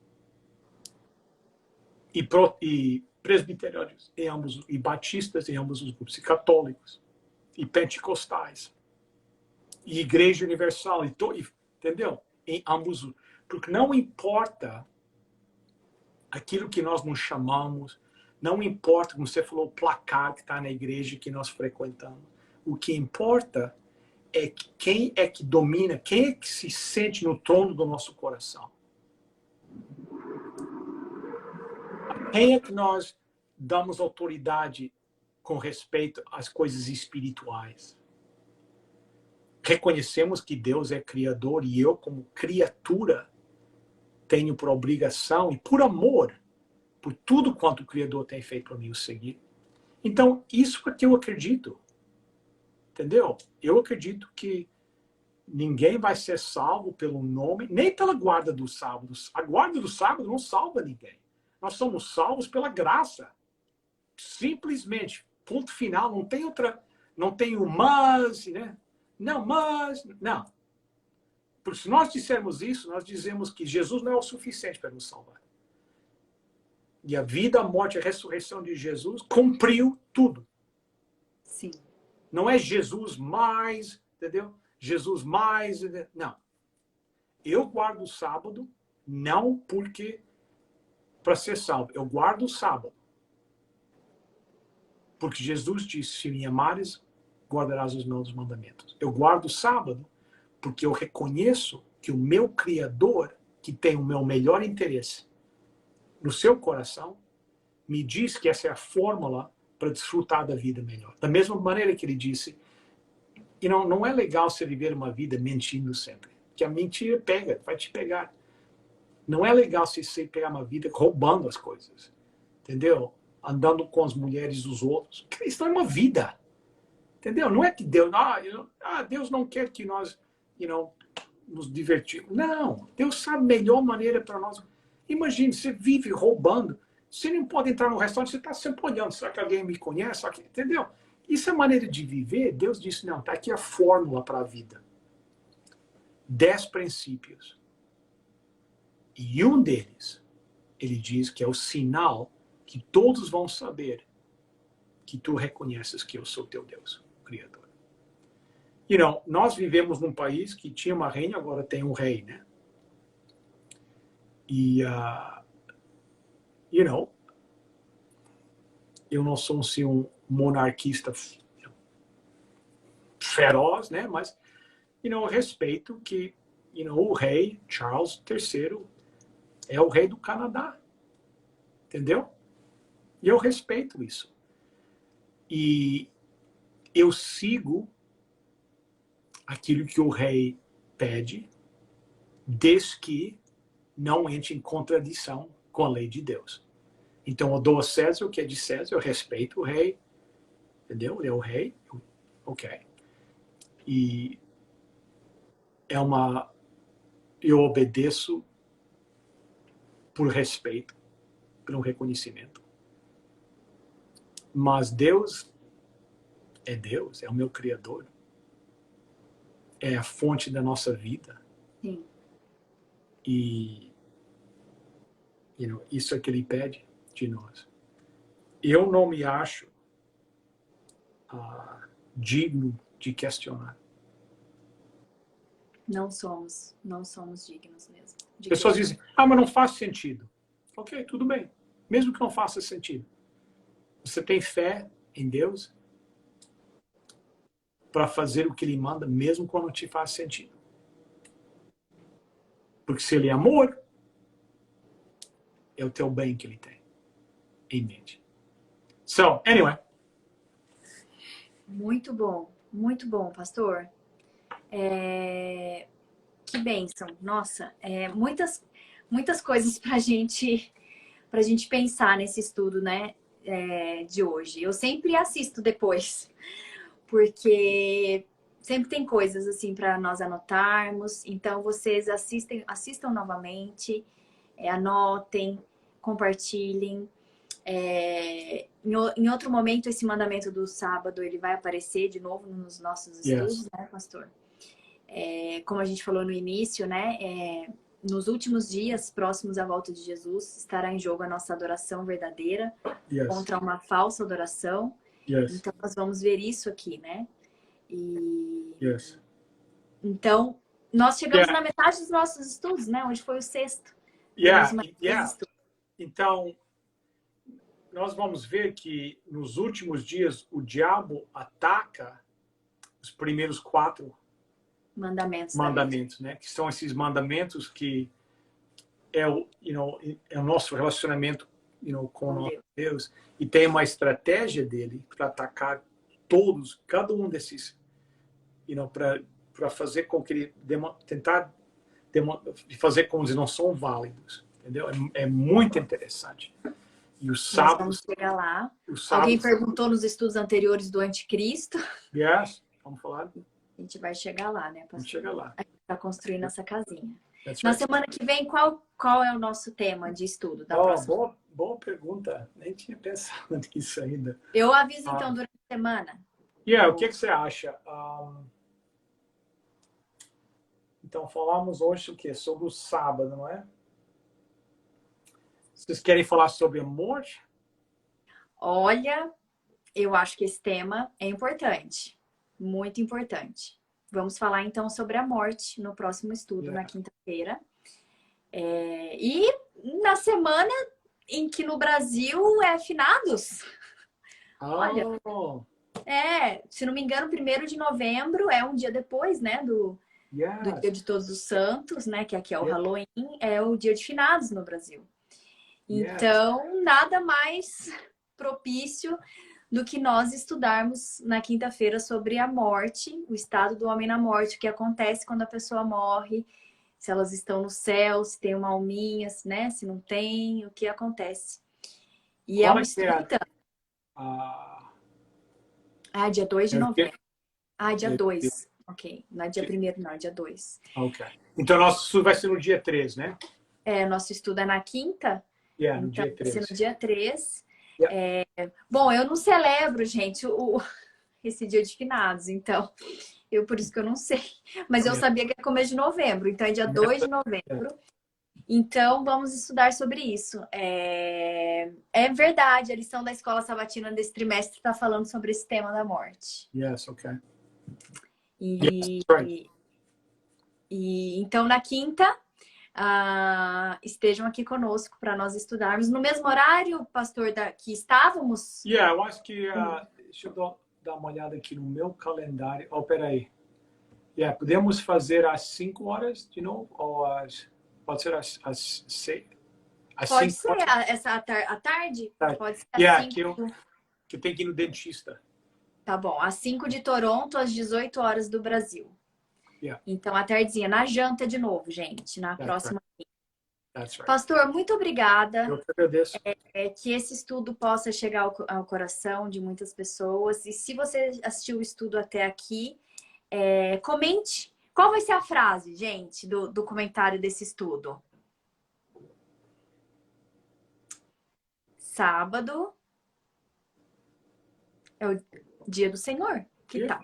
E presbiterianos em ambos, e batistas em ambos os grupos, e católicos, e pentecostais, e igreja universal, entendeu? Em ambos, porque não importa aquilo que nós nos chamamos, não importa, como você falou, o placar que está na igreja que nós frequentamos. O que importa é quem é que domina, quem é que se sente no trono do nosso coração. Quem é que nós damos autoridade com respeito às coisas espirituais? Reconhecemos que Deus é criador e eu, como criatura, tenho por obrigação e por amor, por tudo quanto o Criador tem feito para mim, o seguir. Então, isso é que eu acredito. Entendeu? Eu acredito que ninguém vai ser salvo pelo nome, nem pela guarda do sábado. A guarda do sábado não salva ninguém. Nós somos salvos pela graça. Simplesmente. Ponto final. Não tem outra. Não tem o mas, né? Não, mas. Não. Porque se nós dissermos isso, nós dizemos que Jesus não é o suficiente para nos salvar. E a vida, a morte e a ressurreição de Jesus cumpriu tudo. Sim. Não é Jesus mais, entendeu? Jesus mais, não. Eu guardo o sábado não porque para ser salvo. Eu guardo o sábado porque Jesus disse, se me amares, guardarás os meus mandamentos. Eu guardo o sábado porque eu reconheço que o meu Criador, que tem o meu melhor interesse no seu coração, me diz que essa é a fórmula para desfrutar da vida melhor. Da mesma maneira que ele disse, não é legal você viver uma vida mentindo sempre. Que a mentira vai te pegar. Não é legal você pegar uma vida roubando as coisas. Entendeu? Andando com as mulheres dos outros. Isso não é uma vida. Entendeu? Não é que Deus... Deus não quer que nós nos divertimos. Não. Deus sabe a melhor maneira para nós. Imagine, você vive roubando. Você não pode entrar no restaurante, você está sempre olhando. Será que alguém me conhece? Entendeu? Isso é maneira de viver. Deus disse, não, está aqui a fórmula para a vida. 10 princípios. E um deles, ele diz que é o sinal que todos vão saber que tu reconheces que eu sou teu Deus, Criador. Nós vivemos num país que tinha uma rainha, agora tem um rei, né? E, eu não sou assim, um monarquista feroz, né? Mas, eu respeito que, o rei Charles III é o rei do Canadá, entendeu? E eu respeito isso. E eu sigo aquilo que o rei pede, desde que não entre em contradição com a lei de Deus. Então, eu dou a César o que é de César, eu respeito o rei, entendeu? Ele é o rei, ok. E eu obedeço por respeito, pelo reconhecimento. Mas Deus, é o meu Criador. É a fonte da nossa vida. Sim. E isso é que Ele pede de nós. Eu não me acho digno de questionar. Não somos dignos mesmo. Pessoas dizem, mas não faz sentido. Ok, tudo bem. Mesmo que não faça sentido. Você tem fé em Deus para fazer o que Ele manda, mesmo quando não te faz sentido. Porque se Ele é amor, é o teu bem que Ele tem em mente. So, anyway. Muito bom, pastor. Que bênção. Nossa, muitas coisas para a gente pensar nesse estudo, né, de hoje. Eu sempre assisto depois, porque sempre tem coisas assim para nós anotarmos. Então, vocês assistam novamente, anotem, compartilhem. Em outro momento, esse mandamento do sábado, ele vai aparecer de novo nos nossos estudos, né, pastor? Como a gente falou no início, né? Nos últimos dias, próximos à volta de Jesus, estará em jogo a nossa adoração verdadeira contra uma falsa adoração. Então, nós vamos ver isso aqui, né? Então, nós chegamos na metade dos nossos estudos, né? Onde foi o sexto. Então, nós vamos ver que nos últimos dias o diabo ataca os primeiros 4 mandamentos, né? Que são esses mandamentos que é o nosso relacionamento com Deus, e tem uma estratégia dele para atacar cada um desses, para fazer com que ele tentar fazer com que eles não são válidos, entendeu? É muito interessante. E os sábados, vamos chegar lá. Alguém perguntou nos estudos anteriores do anticristo. Vamos falar. A gente vai chegar lá, né, pastor? Vamos chegar lá. A gente está construindo essa casinha. Na semana que vem, qual é o nosso tema de estudo da próxima? Boa pergunta. Nem tinha pensado nisso ainda. Eu aviso, então, durante a semana. O que você acha? Então, falamos hoje o quê? Sobre o sábado, não é? Vocês querem falar sobre a morte? Olha, eu acho que esse tema é importante. Muito importante. Vamos falar, então, sobre a morte no próximo estudo, na quinta-feira. E na semana em que no Brasil é finados. Olha, se não me engano, 1º de novembro é um dia depois, né, do Dia de Todos os Santos, né, que aqui é o Halloween, é o dia de finados no Brasil. Então, nada mais propício do que nós estudarmos na quinta-feira sobre a morte, o estado do homem na morte, o que acontece quando a pessoa morre, se elas estão no céu, se tem uma alminha, né? Se não tem, o que acontece. E é um estudo. Dia 2 de novembro. Dia 2. Ok. Não é dia 1º, não, é dia 2. Ok. Então, nosso estudo vai ser no dia 3, né? Nosso estudo é na quinta. Yeah, no Então, dia vai ser 3. no dia 3. Yeah. Bom, eu não celebro, gente, esse dia de finados, então, por isso que eu não sei. Mas eu sabia que é começo de novembro, então é dia 2 de novembro. Então, vamos estudar sobre isso. É verdade, a lição da escola sabatina desse trimestre está falando sobre esse tema da morte. Yes, okay. E, Yes, right. então, na quinta, estejam aqui conosco para nós estudarmos. No mesmo horário, pastor, que estávamos? Yeah, eu acho que... deixa eu dar uma olhada aqui no meu calendário. Oh, peraí. Yeah, podemos fazer às 5 horas de novo? Ou pode ser às 6? Pode ser à tarde? Pode ser às 5. Que eu tenho que ir no dentista. Tá bom, às 5 de Toronto, às 18 horas do Brasil. Yeah. Então, à tardezinha, na janta de novo, gente, na próxima. That's right. Pastor, muito obrigada. Eu que agradeço. Que esse estudo possa chegar ao coração de muitas pessoas. E se você assistiu o estudo até aqui, comente. Qual vai ser a frase, gente, do comentário desse estudo? Sábado é o dia do Senhor. Que tal?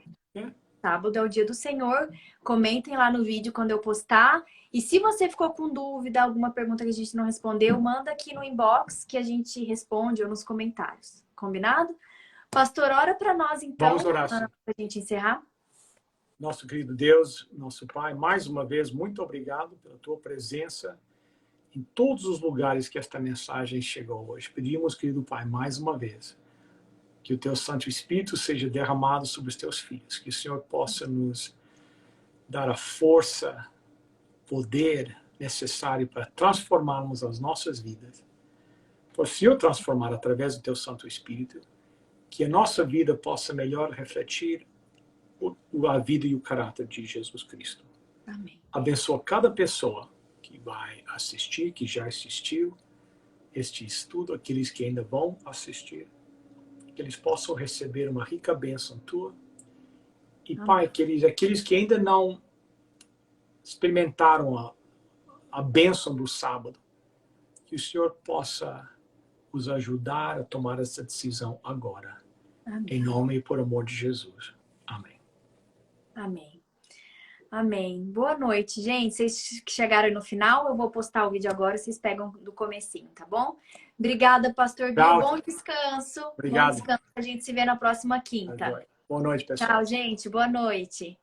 Sábado é o dia do Senhor. Comentem lá no vídeo quando eu postar. E se você ficou com dúvida, alguma pergunta que a gente não respondeu, manda aqui no inbox que a gente responde ou nos comentários. Combinado? Pastor, ora para nós então. Vamos orar. Para a gente encerrar. Nosso querido Deus, nosso Pai, mais uma vez, muito obrigado pela tua presença em todos os lugares que esta mensagem chegou hoje. Pedimos, querido Pai, mais uma vez, que o teu Santo Espírito seja derramado sobre os teus filhos, que o Senhor possa nos dar a força, poder necessário para transformarmos as nossas vidas. Por o Senhor transformar através do teu Santo Espírito, que a nossa vida possa melhor refletir a vida e o caráter de Jesus Cristo. Amém. Abençoa cada pessoa que vai assistir, que já assistiu este estudo, aqueles que ainda vão assistir, que eles possam receber uma rica bênção tua. E, amém. Pai, aqueles que ainda não experimentaram a bênção do sábado, que o Senhor possa os ajudar a tomar essa decisão agora. Amém. Em nome e por amor de Jesus. Amém. Amém. Amém. Boa noite, gente. Vocês que chegaram no final, eu vou postar o vídeo agora, vocês pegam do comecinho, tá bom? Obrigada, pastor Gui. Bom descanso. Obrigado. Bom descanso. A gente se vê na próxima quinta. Boa noite, pessoal. Tchau, gente. Boa noite.